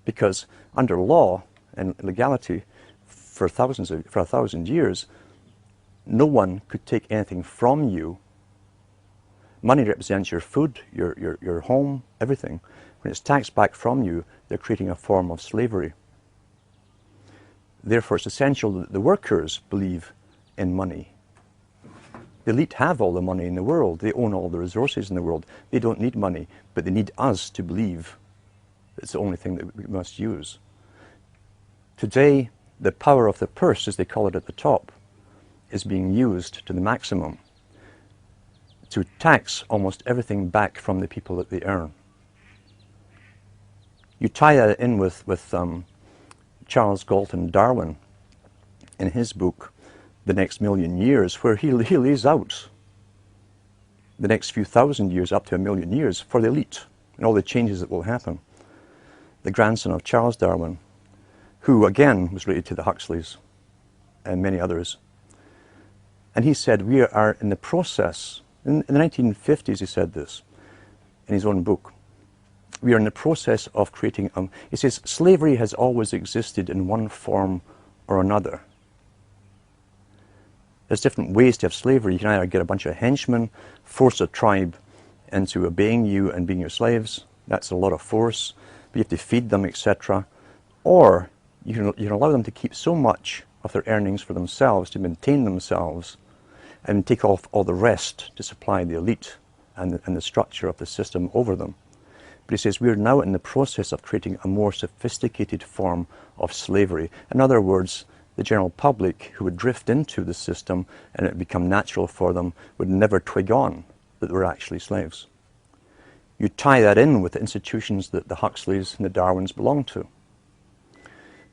Because under law and legality, for a thousand years, no one could take anything from you. Money represents your food, your home, everything. When it's taxed back from you, they're creating a form of slavery. Therefore, it's essential that the workers believe in money. The elite have all the money in the world. They own all the resources in the world. They don't need money, but they need us to believe it's the only thing that we must use. Today, the power of the purse, as they call it at the top, is being used to the maximum to tax almost everything back from the people that they earn. You tie that in with Charles Galton Darwin in his book, The Next Million Years, where he lays out the next few thousand years up to 1,000,000 years for the elite and all the changes that will happen. The grandson of Charles Darwin, who again was related to the Huxleys and many others. And he said, we are in the process, in the 1950s he said this in his own book, we are in the process of creating, he says, slavery has always existed in one form or another. There's different ways to have slavery. You can either get a bunch of henchmen, force a tribe into obeying you and being your slaves. That's a lot of force. But you have to feed them, etc. Or you can allow them to keep so much of their earnings for themselves, to maintain themselves, and take off all the rest to supply the elite and the structure of the system over them. But he says, we are now in the process of creating a more sophisticated form of slavery. In other words, the general public who would drift into the system and it would become natural for them would never twig on that they were actually slaves. You tie that in with the institutions that the Huxleys and the Darwins belong to.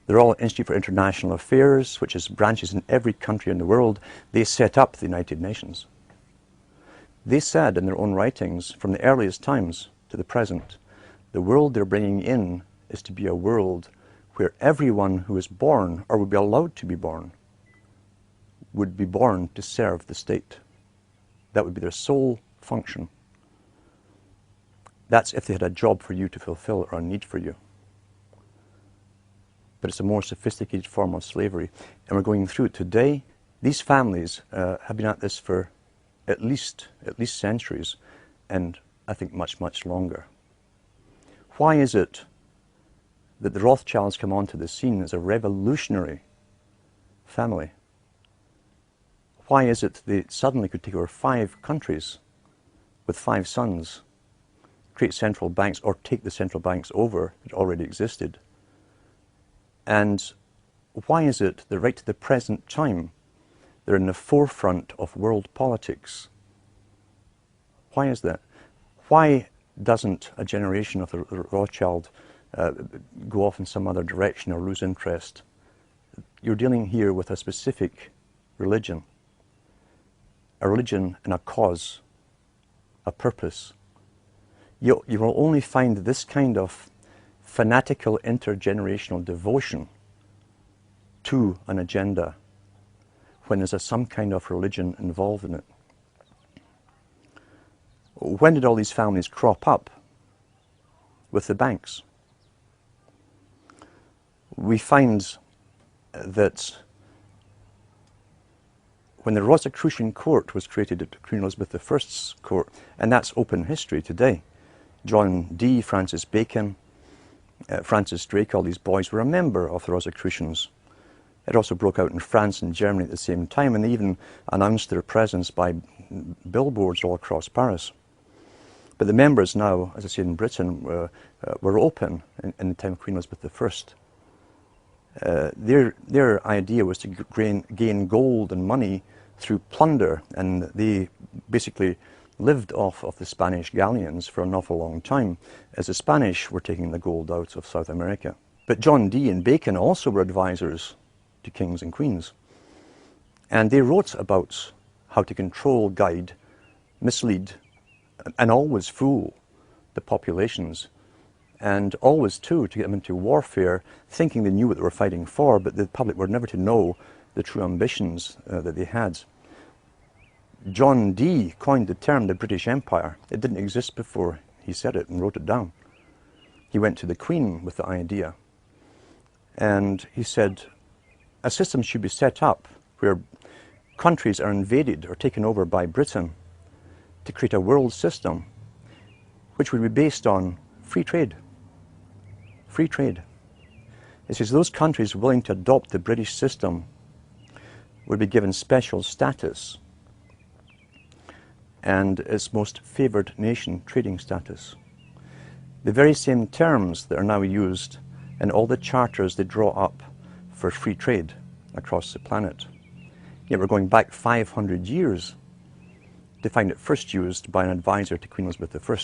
The Royal Institute for International Affairs, which has branches in every country in the world, they set up the United Nations. They said in their own writings, from the earliest times to the present, the world they're bringing in is to be a world where everyone who is born, or would be allowed to be born, would be born to serve the state. That would be their sole function. That's if they had a job for you to fulfill or a need for you. But it's a more sophisticated form of slavery. And we're going through it today. These families have been at this for at least centuries, and I think much, much longer. Why is it that the Rothschilds come onto the scene as a revolutionary family? Why is it they suddenly could take over 5 countries with 5 sons, create central banks, or take the central banks over that already existed? And why is it that right to the present time they're in the forefront of world politics? Why is that? Why doesn't a generation of the Rothschild go off in some other direction or lose interest? You're dealing here with a specific religion and a cause, a purpose. You will only find this kind of fanatical intergenerational devotion to an agenda when there's some kind of religion involved in it. When did all these families crop up? With the banks. We find that when the Rosicrucian court was created at Queen Elizabeth I's court, and that's open history today. John Dee, Francis Bacon, Francis Drake, all these boys were a member of the Rosicrucians. It also broke out in France and Germany at the same time, and they even announced their presence by billboards all across Paris. But the members now, as I say, in Britain, were open in the time of Queen Elizabeth I. Their idea was to gain gold and money through plunder, and they basically lived off of the Spanish galleons for an awful long time, as the Spanish were taking the gold out of South America. But John Dee and Bacon also were advisors to kings and queens. And they wrote about how to control, guide, mislead, and always fool the populations. And always, too, to get them into warfare, thinking they knew what they were fighting for, but the public were never to know the true ambitions that they had. John Dee coined the term the British Empire. It didn't exist before he said it and wrote it down. He went to the Queen with the idea. And he said, a system should be set up where countries are invaded or taken over by Britain to create a world system which would be based on free trade. Free trade. It says those countries willing to adopt the British system would be given special status and its most favoured nation trading status. The very same terms that are now used in all the charters they draw up for free trade across the planet. Yet we're going back 500 years to find it first used by an advisor to Queen Elizabeth I.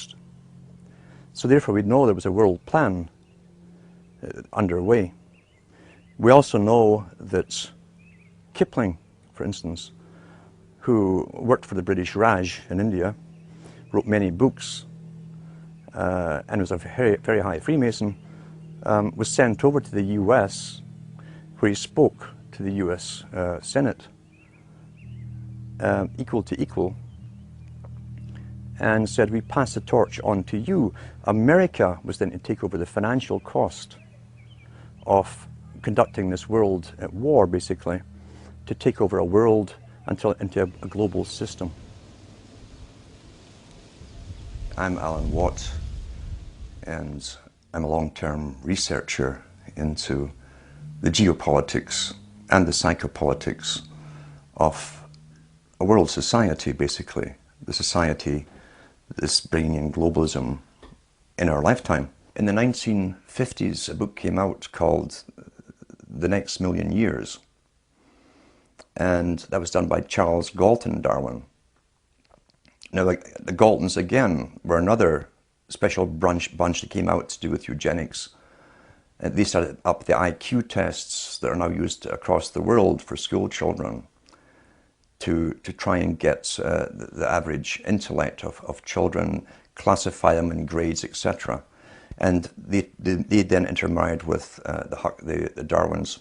So therefore we know there was a world plan underway. We also know that Kipling, for instance, who worked for the British Raj in India, wrote many books, and was a very, very high Freemason, was sent over to the US, where he spoke to the US Senate, equal to equal, and said, we pass the torch on to you. America was then to take over the financial cost of conducting this world war, basically, to take over a world into a global system. I'm Alan Watt, and I'm a long-term researcher into the geopolitics and the psychopolitics of a world society, basically, the society that's bringing in globalism in our lifetime. In the 1950s, a book came out called The Next Million Years, and that was done by Charles Galton Darwin. Now, like the Galtons, again, were another special bunch that came out to do with eugenics. And they started up the IQ tests that are now used across the world for school children to try and get the average intellect of children, classify them in grades, etc. And they then intermarried with the Darwins.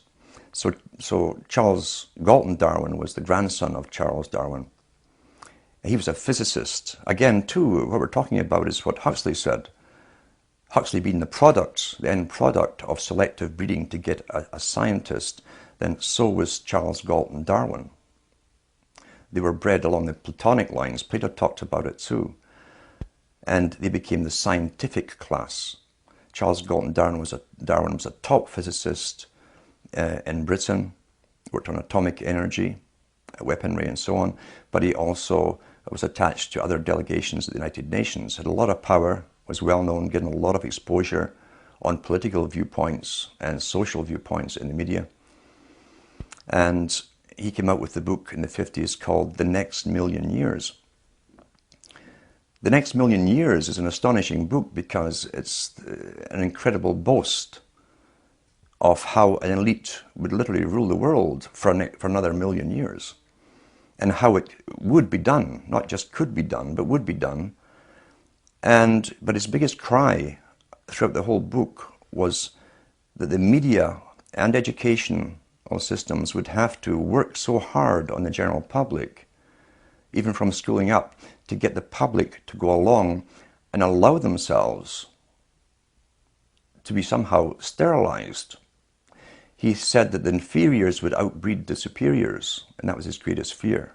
So Charles Galton Darwin was the grandson of Charles Darwin. He was a physicist. Again, too, what we're talking about is what Huxley said. Huxley being the end product of selective breeding to get a scientist, then so was Charles Galton Darwin. They were bred along the Platonic lines. Plato talked about it too. And they became the scientific class. Charles Galton Darwin was a top physicist in Britain, worked on atomic energy, weaponry and so on, but he also was attached to other delegations at the United Nations, had a lot of power, was well known, getting a lot of exposure on political viewpoints and social viewpoints in the media. And he came out with the book in the 50s called The Next Million Years. The Next Million Years is an astonishing book because it's an incredible boast of how an elite would literally rule the world for another million years, and how it would be done, not just could be done, but would be done. But his biggest cry throughout the whole book was that the media and educational systems would have to work so hard on the general public, even from schooling up, to get the public to go along and allow themselves to be somehow sterilized. He said that the inferiors would outbreed the superiors, and that was his greatest fear.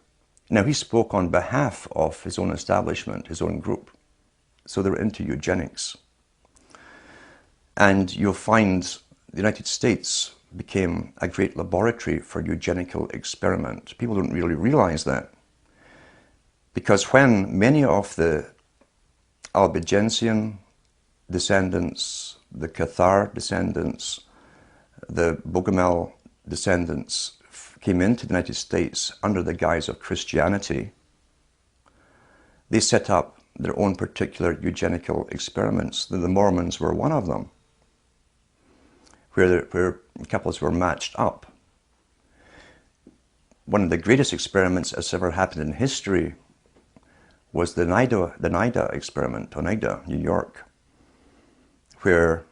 Now, he spoke on behalf of his own establishment, his own group, so they were into eugenics. And you'll find the United States became a great laboratory for eugenical experiment. People don't really realize that, because when many of the Albigensian descendants, the Cathar descendants, the Bogomil descendants came into the United States under the guise of Christianity, they set up their own particular eugenical experiments. The Mormons were one of them, where couples were matched up. One of the greatest experiments that's ever happened in history was the NIDA experiment, Oneida, New York, where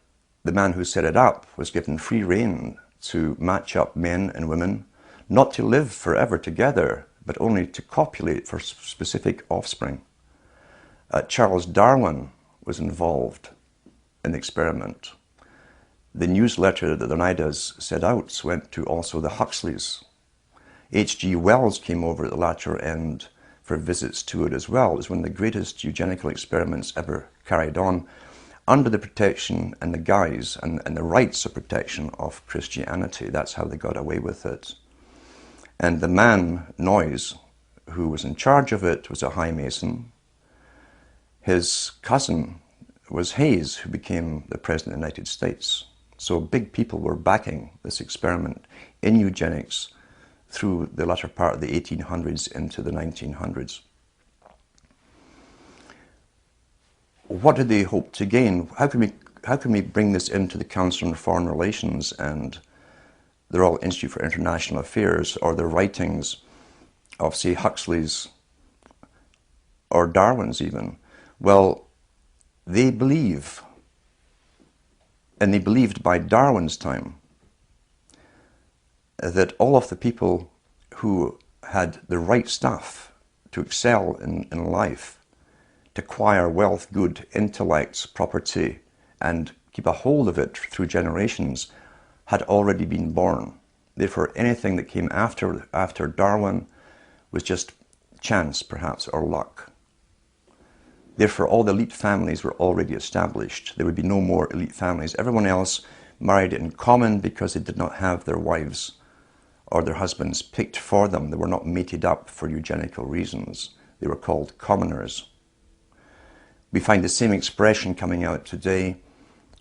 the man who set it up was given free rein to match up men and women, not to live forever together, but only to copulate for specific offspring. Charles Darwin was involved in the experiment. The newsletter that the Oneidas set out went to also the Huxleys. H.G. Wells came over at the latter end for visits to it as well. It was one of the greatest eugenical experiments ever carried on under the protection and the guise and the rights of protection of Christianity. That's how they got away with it. And the man, Noyes, who was in charge of it, was a high Mason. His cousin was Hayes, who became the President of the United States. So big people were backing this experiment in eugenics through the latter part of the 1800s into the 1900s. What did they hope to gain? How can we bring this into the Council on Foreign Relations and the Royal Institute for International Affairs, or the writings of, say, Huxley's or Darwin's even? Well, they believe, and they believed by Darwin's time, that all of the people who had the right stuff to excel in life, to acquire wealth, good, intellects, property, and keep a hold of it through generations, had already been born. Therefore, anything that came after Darwin was just chance, perhaps, or luck. Therefore, all the elite families were already established. There would be no more elite families. Everyone else married in common because they did not have their wives or their husbands picked for them. They were not mated up for eugenical reasons. They were called commoners. We find the same expression coming out today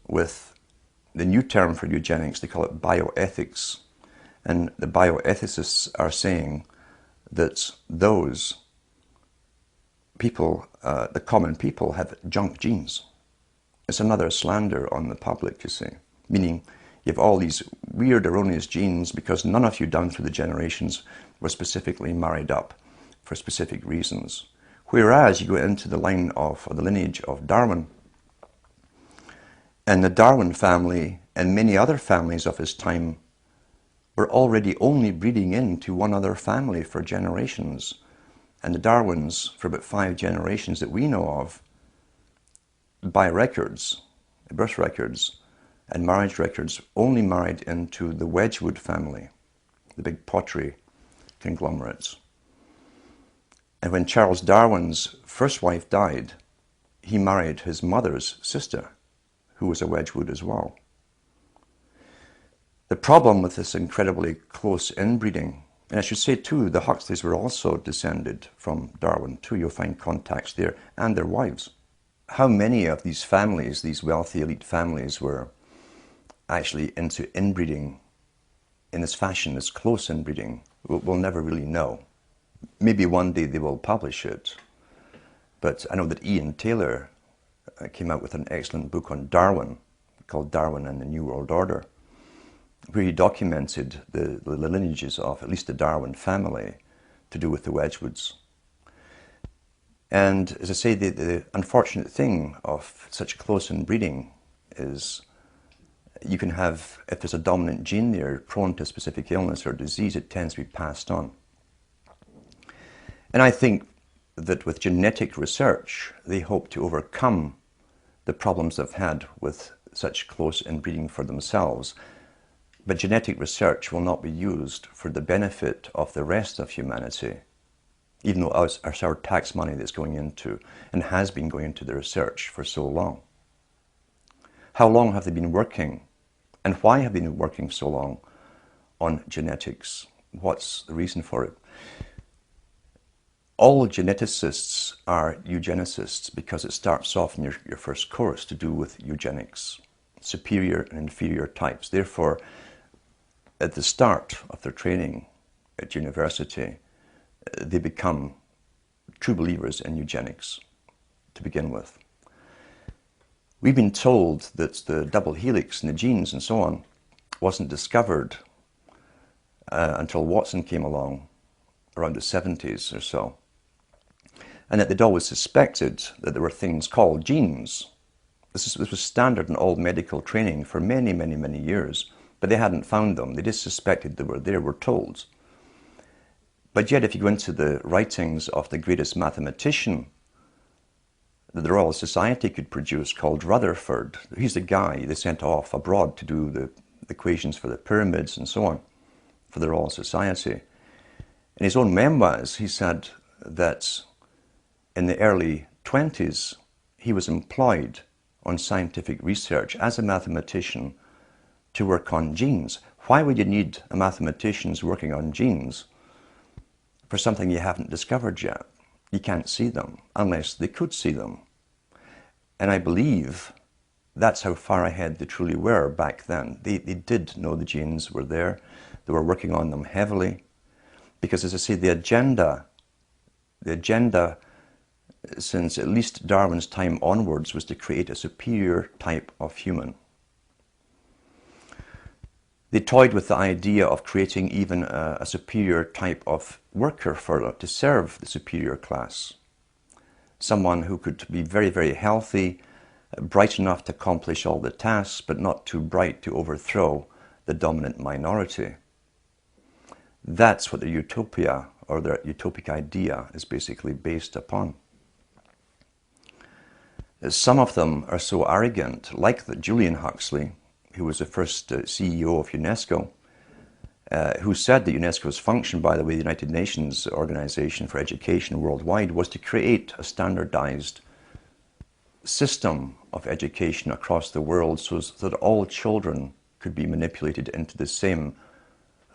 with the new term for eugenics. They call it bioethics. And the bioethicists are saying that those people, the common people, have junk genes. It's another slander on the public, you see. Meaning you have all these weird, erroneous genes because none of you down through the generations were specifically married up for specific reasons. Whereas you go into the line of, or the lineage of Darwin, and the Darwin family and many other families of his time were already only breeding into one other family for generations. And the Darwins, for about 5 generations that we know of, by records, birth records, and marriage records, only married into the Wedgwood family, the big pottery conglomerates. And when Charles Darwin's first wife died, he married his mother's sister, who was a Wedgwood as well. The problem with this incredibly close inbreeding, and I should say too, the Huxleys were also descended from Darwin too. You'll find contacts there, and their wives. How many of these families, these wealthy elite families, were actually into inbreeding in this fashion, this close inbreeding, we'll never really know. Maybe one day they will publish it. But I know that Ian Taylor came out with an excellent book on Darwin called Darwin and the New World Order, where he documented the lineages of at least the Darwin family to do with the Wedgwoods. And as I say, the unfortunate thing of such close inbreeding is you can have, if there's a dominant gene there prone to a specific illness or disease, it tends to be passed on. And I think that with genetic research, they hope to overcome the problems they've had with such close inbreeding for themselves. But genetic research will not be used for the benefit of the rest of humanity, even though it's our tax money that's going into and has been going into the research for so long. How long have they been working, and why have they been working so long on genetics? What's the reason for it? All geneticists are eugenicists because it starts off in your first course to do with eugenics, superior and inferior types. Therefore, at the start of their training at university, they become true believers in eugenics to begin with. We've been told that the double helix in the genes and so on wasn't discovered until Watson came along around the 70s or so, and that they'd always suspected that there were things called genes. This was standard in all medical training for many, many, many years, but they hadn't found them. They just suspected they were there, we're told. But yet, if you go into the writings of the greatest mathematician that the Royal Society could produce, called Rutherford, he's the guy they sent off abroad to do the equations for the pyramids and so on for the Royal Society. In his own memoirs, he said that in the early 20s, he was employed on scientific research as a mathematician to work on genes. Why would you need a mathematician working on genes for something you haven't discovered yet? You can't see them unless they could see them. And I believe that's how far ahead they truly were back then. They did know the genes were there. They were working on them heavily. Because, as I say, the agenda since at least Darwin's time onwards was to create a superior type of human. They toyed with the idea of creating even a superior type of worker to serve the superior class. Someone who could be very, very healthy, bright enough to accomplish all the tasks, but not too bright to overthrow the dominant minority. That's what the utopia, or the utopic idea, is basically based upon. Some of them are so arrogant, like Julian Huxley, who was the first CEO of UNESCO, who said that UNESCO's function, by the way, the United Nations Organization for Education worldwide, was to create a standardized system of education across the world so that all children could be manipulated into the same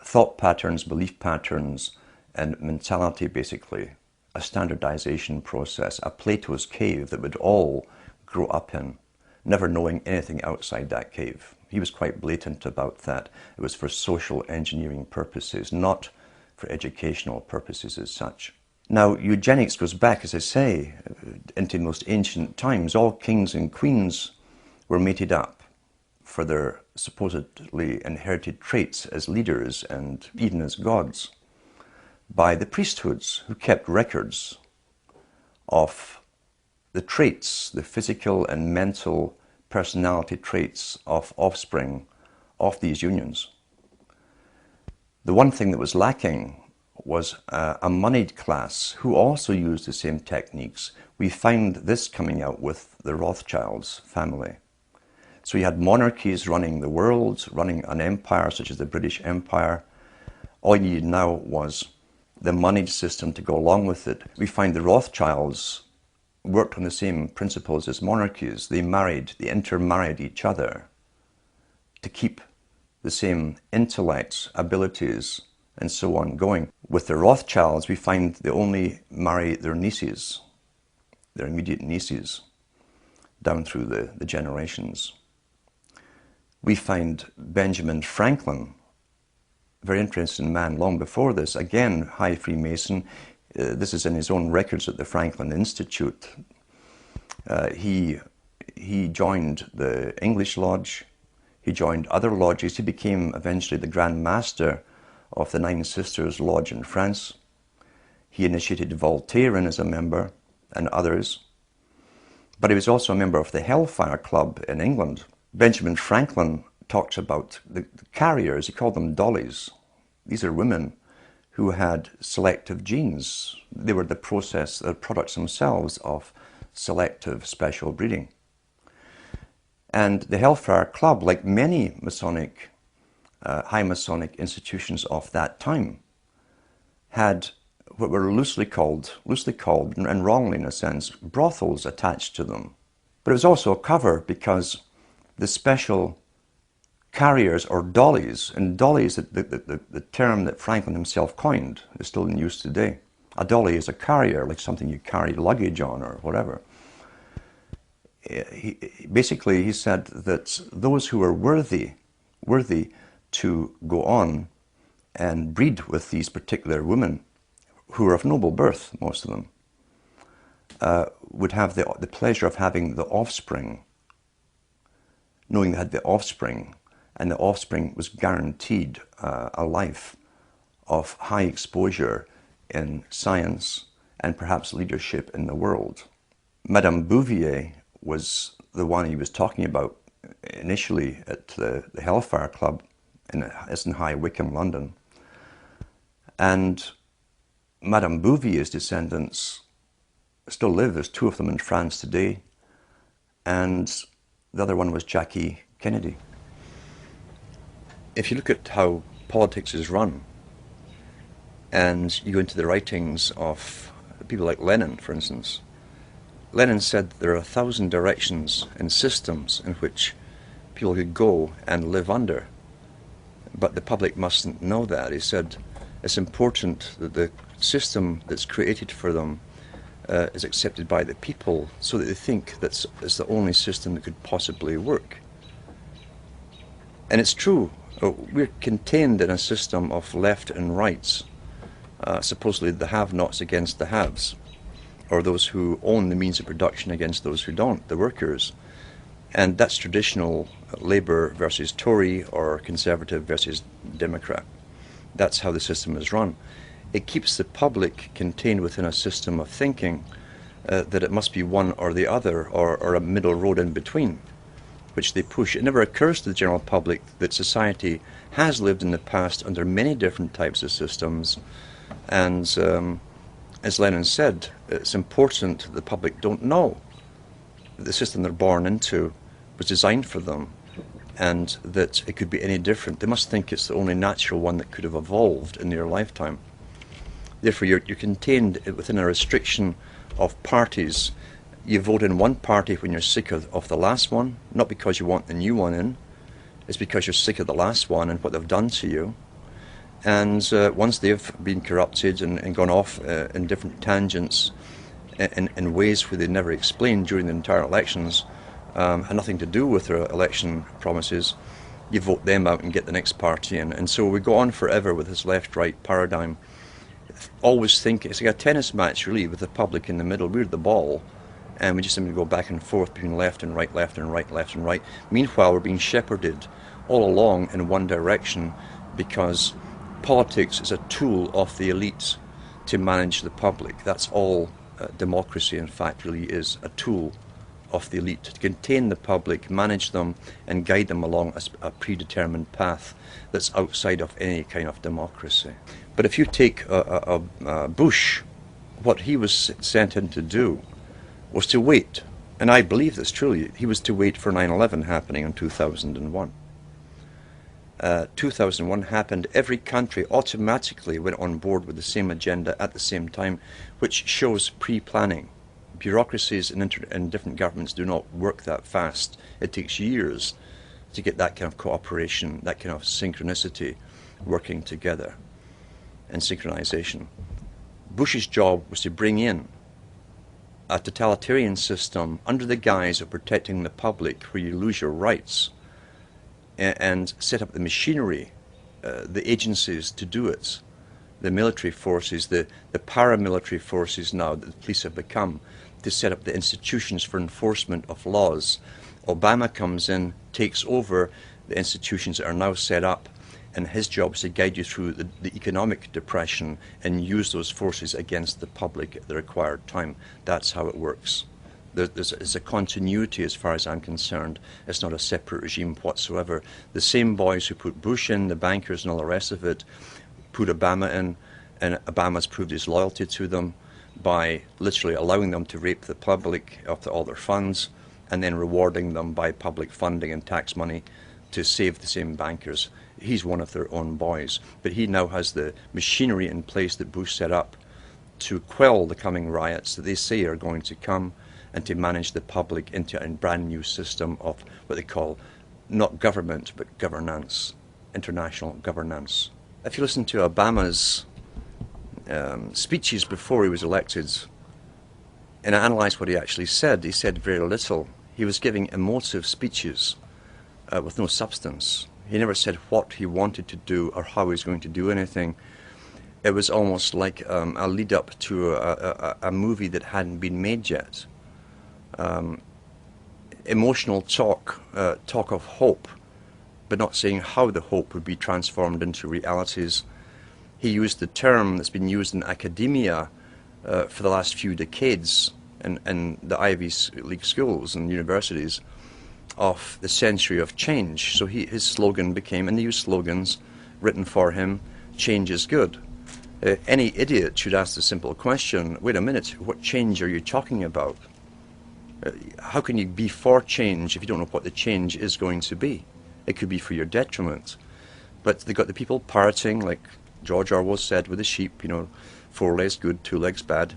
thought patterns, belief patterns, and mentality, basically. A standardization process, a Plato's cave that would all grow up in, never knowing anything outside that cave. He was quite blatant about that. It was for social engineering purposes, not for educational purposes as such. Now, eugenics goes back, as I say, into the most ancient times. All kings and queens were mated up for their supposedly inherited traits as leaders and even as gods by the priesthoods, who kept records of the traits, the physical and mental personality traits of offspring of these unions. The one thing that was lacking was a moneyed class who also used the same techniques. We find this coming out with the Rothschilds family. So you had monarchies running the world, running an empire such as the British Empire. All you needed now was the moneyed system to go along with it. We find the Rothschilds worked on the same principles as monarchies. They intermarried each other to keep the same intellects, abilities, and so on going. With the Rothschilds, we find they only marry their nieces, their immediate nieces, down through the generations. We find Benjamin Franklin, very interesting man long before this, again, high Freemason. This is in his own records at the Franklin Institute. He joined the English Lodge. He joined other lodges. He became eventually the Grand Master of the Nine Sisters Lodge in France. He initiated Voltaire in as a member and others. But he was also a member of the Hellfire Club in England. Benjamin Franklin talks about the carriers. He called them dollies. These are women who had selective genes. They were the products themselves of selective special breeding. And the Hellfire Club, like many Masonic high Masonic institutions of that time had what were loosely called, and wrongly in a sense, brothels attached to them. But it was also a cover because the special carriers or dollies, and dollies, the term that Franklin himself coined, is still in use today. A dolly is a carrier, like something you carry luggage on or whatever. Basically, he said that those who were worthy to go on and breed with these particular women, who were of noble birth, most of them, would have the pleasure of having the offspring, knowing they had the offspring, and the offspring was guaranteed a life of high exposure in science and perhaps leadership in the world. Madame Bouvier was the one he was talking about initially at the Hellfire Club in High Wycombe, London. And Madame Bouvier's descendants still live. There's two of them in France today. And the other one was Jackie Kennedy. If you look at how politics is run, and you go into the writings of people like Lenin, for instance, Lenin said there are 1,000 directions and systems in which people could go and live under, but the public mustn't know that. He said it's important that the system that's created for them is accepted by the people, so that they think that it's the only system that could possibly work. And it's true. We're contained in a system of left and rights, supposedly the have-nots against the haves, or those who own the means of production against those who don't, the workers. And that's traditional Labour versus Tory, or Conservative versus Democrat. That's how the system is run. It keeps the public contained within a system of thinking that it must be one or the other, or a middle road in between, which they push. It never occurs to the general public that society has lived in the past under many different types of systems. And as Lenin said, it's important that the public don't know that the system they're born into was designed for them, and that it could be any different. They must think it's the only natural one that could have evolved in their lifetime. Therefore, you're contained within a restriction of parties. You vote in one party when you're sick of the last one, not because you want the new one in. It's because you're sick of the last one and what they've done to you. And once they've been corrupted and gone off in different tangents in ways where they never explained during the entire elections, had nothing to do with their election promises, you vote them out and get the next party in. And so we go on forever with this left-right paradigm. Always think it's like a tennis match, really, with the public in the middle. We're the ball, and we just simply go back and forth between left and right, left and right, left and right. Meanwhile, we're being shepherded all along in one direction, because politics is a tool of the elites to manage the public. That's all democracy, in fact, really is, a tool of the elite to contain the public, manage them, and guide them along a predetermined path that's outside of any kind of democracy. But if you take Bush, what he was sent in to do was to wait, and I believe this truly, he was to wait for 9/11 happening in 2001. 2001 happened, every country automatically went on board with the same agenda at the same time, which shows pre-planning. Bureaucracies in different governments do not work that fast. It takes years to get that kind of cooperation, that kind of synchronicity working together and synchronization. Bush's job was to bring in a totalitarian system under the guise of protecting the public, where you lose your rights, and set up the machinery, the agencies to do it, the military forces, the paramilitary forces now that the police have become, to set up the institutions for enforcement of laws. Obama comes in, takes over the institutions that are now set up, and his job is to guide you through the economic depression and use those forces against the public at the required time. That's how it works. There's a continuity as far as I'm concerned. It's not a separate regime whatsoever. The same boys who put Bush in, the bankers and all the rest of it, put Obama in, and Obama's proved his loyalty to them by literally allowing them to rape the public of all their funds, and then rewarding them by public funding and tax money to save the same bankers. He's one of their own boys, but he now has the machinery in place that Bush set up to quell the coming riots that they say are going to come, and to manage the public into a brand new system of what they call not government but governance, international governance. If you listen to Obama's speeches before he was elected and analyse what he actually said, he said very little. He was giving emotive speeches with no substance. He never said what he wanted to do or how he was going to do anything. It was almost like a lead up to a movie that hadn't been made yet. Emotional talk of hope, but not saying how the hope would be transformed into realities. He used the term that's been used in academia for the last few decades in the Ivy League schools and universities of the century of change. So his slogan became, and they use slogans written for him, change is good. Any idiot should ask the simple question, wait a minute, what change are you talking about? How can you be for change if you don't know what the change is going to be? It could be for your detriment. But they got the people parroting, like George Orwell said with the sheep, you know, 4 legs good, 2 legs bad.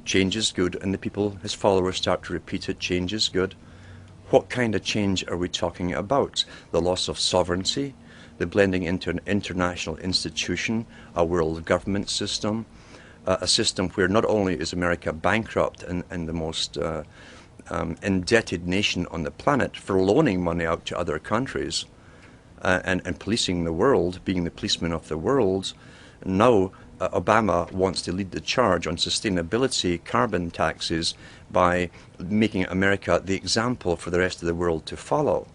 Change is good, and the people, his followers, start to repeat it, change is good. What kind of change are we talking about? The loss of sovereignty, the blending into an international institution, a world government system, a system where not only is America bankrupt and the most indebted nation on the planet for loaning money out to other countries and policing the world, being the policeman of the world, now Obama wants to lead the charge on sustainability, carbon taxes, by making America the example for the rest of the world to follow.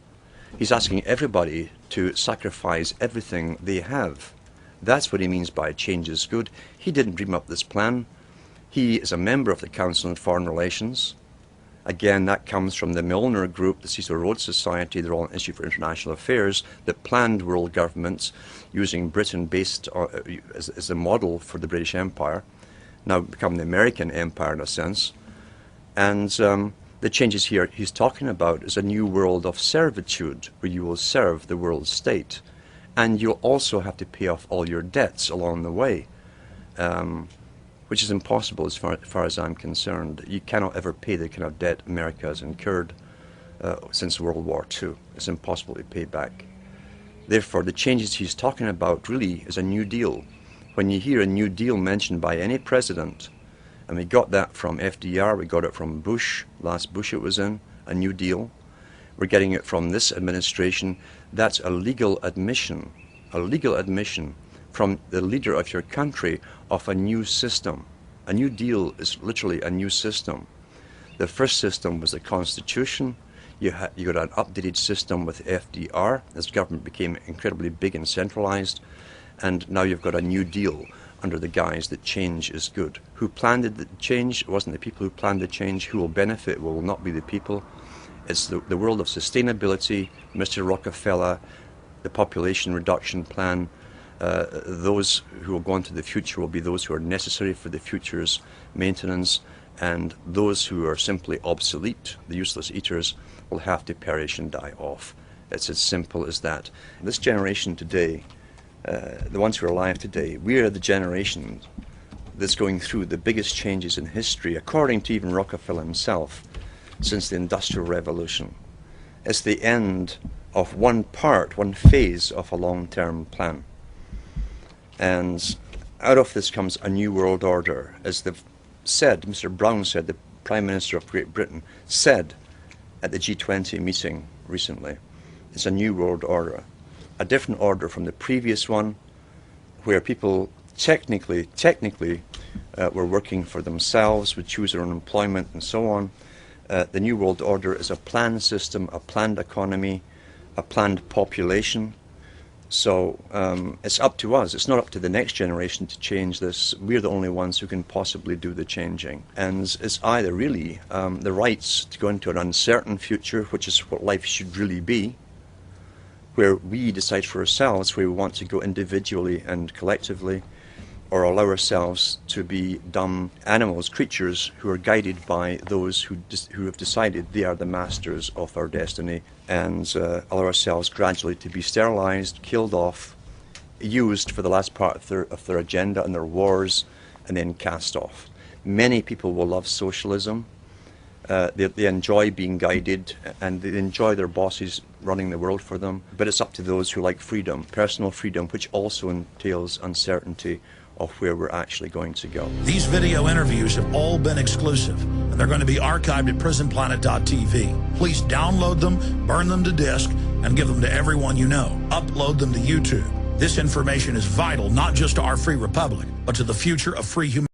He's asking everybody to sacrifice everything they have. That's what he means by change is good. He didn't dream up this plan. He is a member of the Council on Foreign Relations. Again, that comes from the Milner Group, the Cecil Rhodes Society, the Royal Institute for International Affairs, that planned world governments using Britain based as a model for the British Empire, now become the American Empire in a sense. And the changes here he's talking about is a new world of servitude, where you will serve the world state. And you'll also have to pay off all your debts along the way. Which is impossible as far as I'm concerned. You cannot ever pay the kind of debt America has incurred since World War II. It's impossible to pay back. Therefore, the changes he's talking about really is a New Deal. When you hear a New Deal mentioned by any president, and we got that from FDR, we got it from Bush, last Bush it was in, a New Deal. We're getting it from this administration. That's a legal admission from the leader of your country of a new system. A New Deal is literally a new system. The first system was the Constitution. You got an updated system with FDR as government became incredibly big and centralized, and now you've got a New Deal under the guise that change is good. Who planned the change? It wasn't the people who planned the change. Who will benefit will not be the people. It's the world of sustainability, Mr. Rockefeller, the population reduction plan. Those who will go into the future will be those who are necessary for the future's maintenance, and those who are simply obsolete, the useless eaters, will have to perish and die off. It's as simple as that. This generation today, the ones who are alive today, we are the generation that's going through the biggest changes in history, according to even Rockefeller himself, since the Industrial Revolution. It's the end of one phase of a long-term plan. And out of this comes a new world order. As they've said, Mr. Brown said, the Prime Minister of Great Britain said at the G20 meeting recently, it's a new world order. A different order from the previous one, where people technically were working for themselves, would choose their own employment and so on. The new world order is a planned system, a planned economy, a planned population. So it's up to us. It's not up to the next generation to change this. We're the only ones who can possibly do the changing. And it's either really the rights to go into an uncertain future, which is what life should really be, where we decide for ourselves where we want to go individually and collectively, or allow ourselves to be dumb animals, creatures who are guided by those who have decided they are the masters of our destiny, and allow ourselves gradually to be sterilized, killed off, used for the last part of their agenda and their wars, and then cast off. Many people will love socialism. They enjoy being guided, and they enjoy their bosses running the world for them. But it's up to those who like freedom, personal freedom, which also entails uncertainty of where we're actually going to go. These video interviews have all been exclusive, and they're going to be archived at prisonplanet.tv. Please download them, burn them to disk, and give them to everyone you know. Upload them to YouTube. This information is vital not just to our free republic, but to the future of free humanity.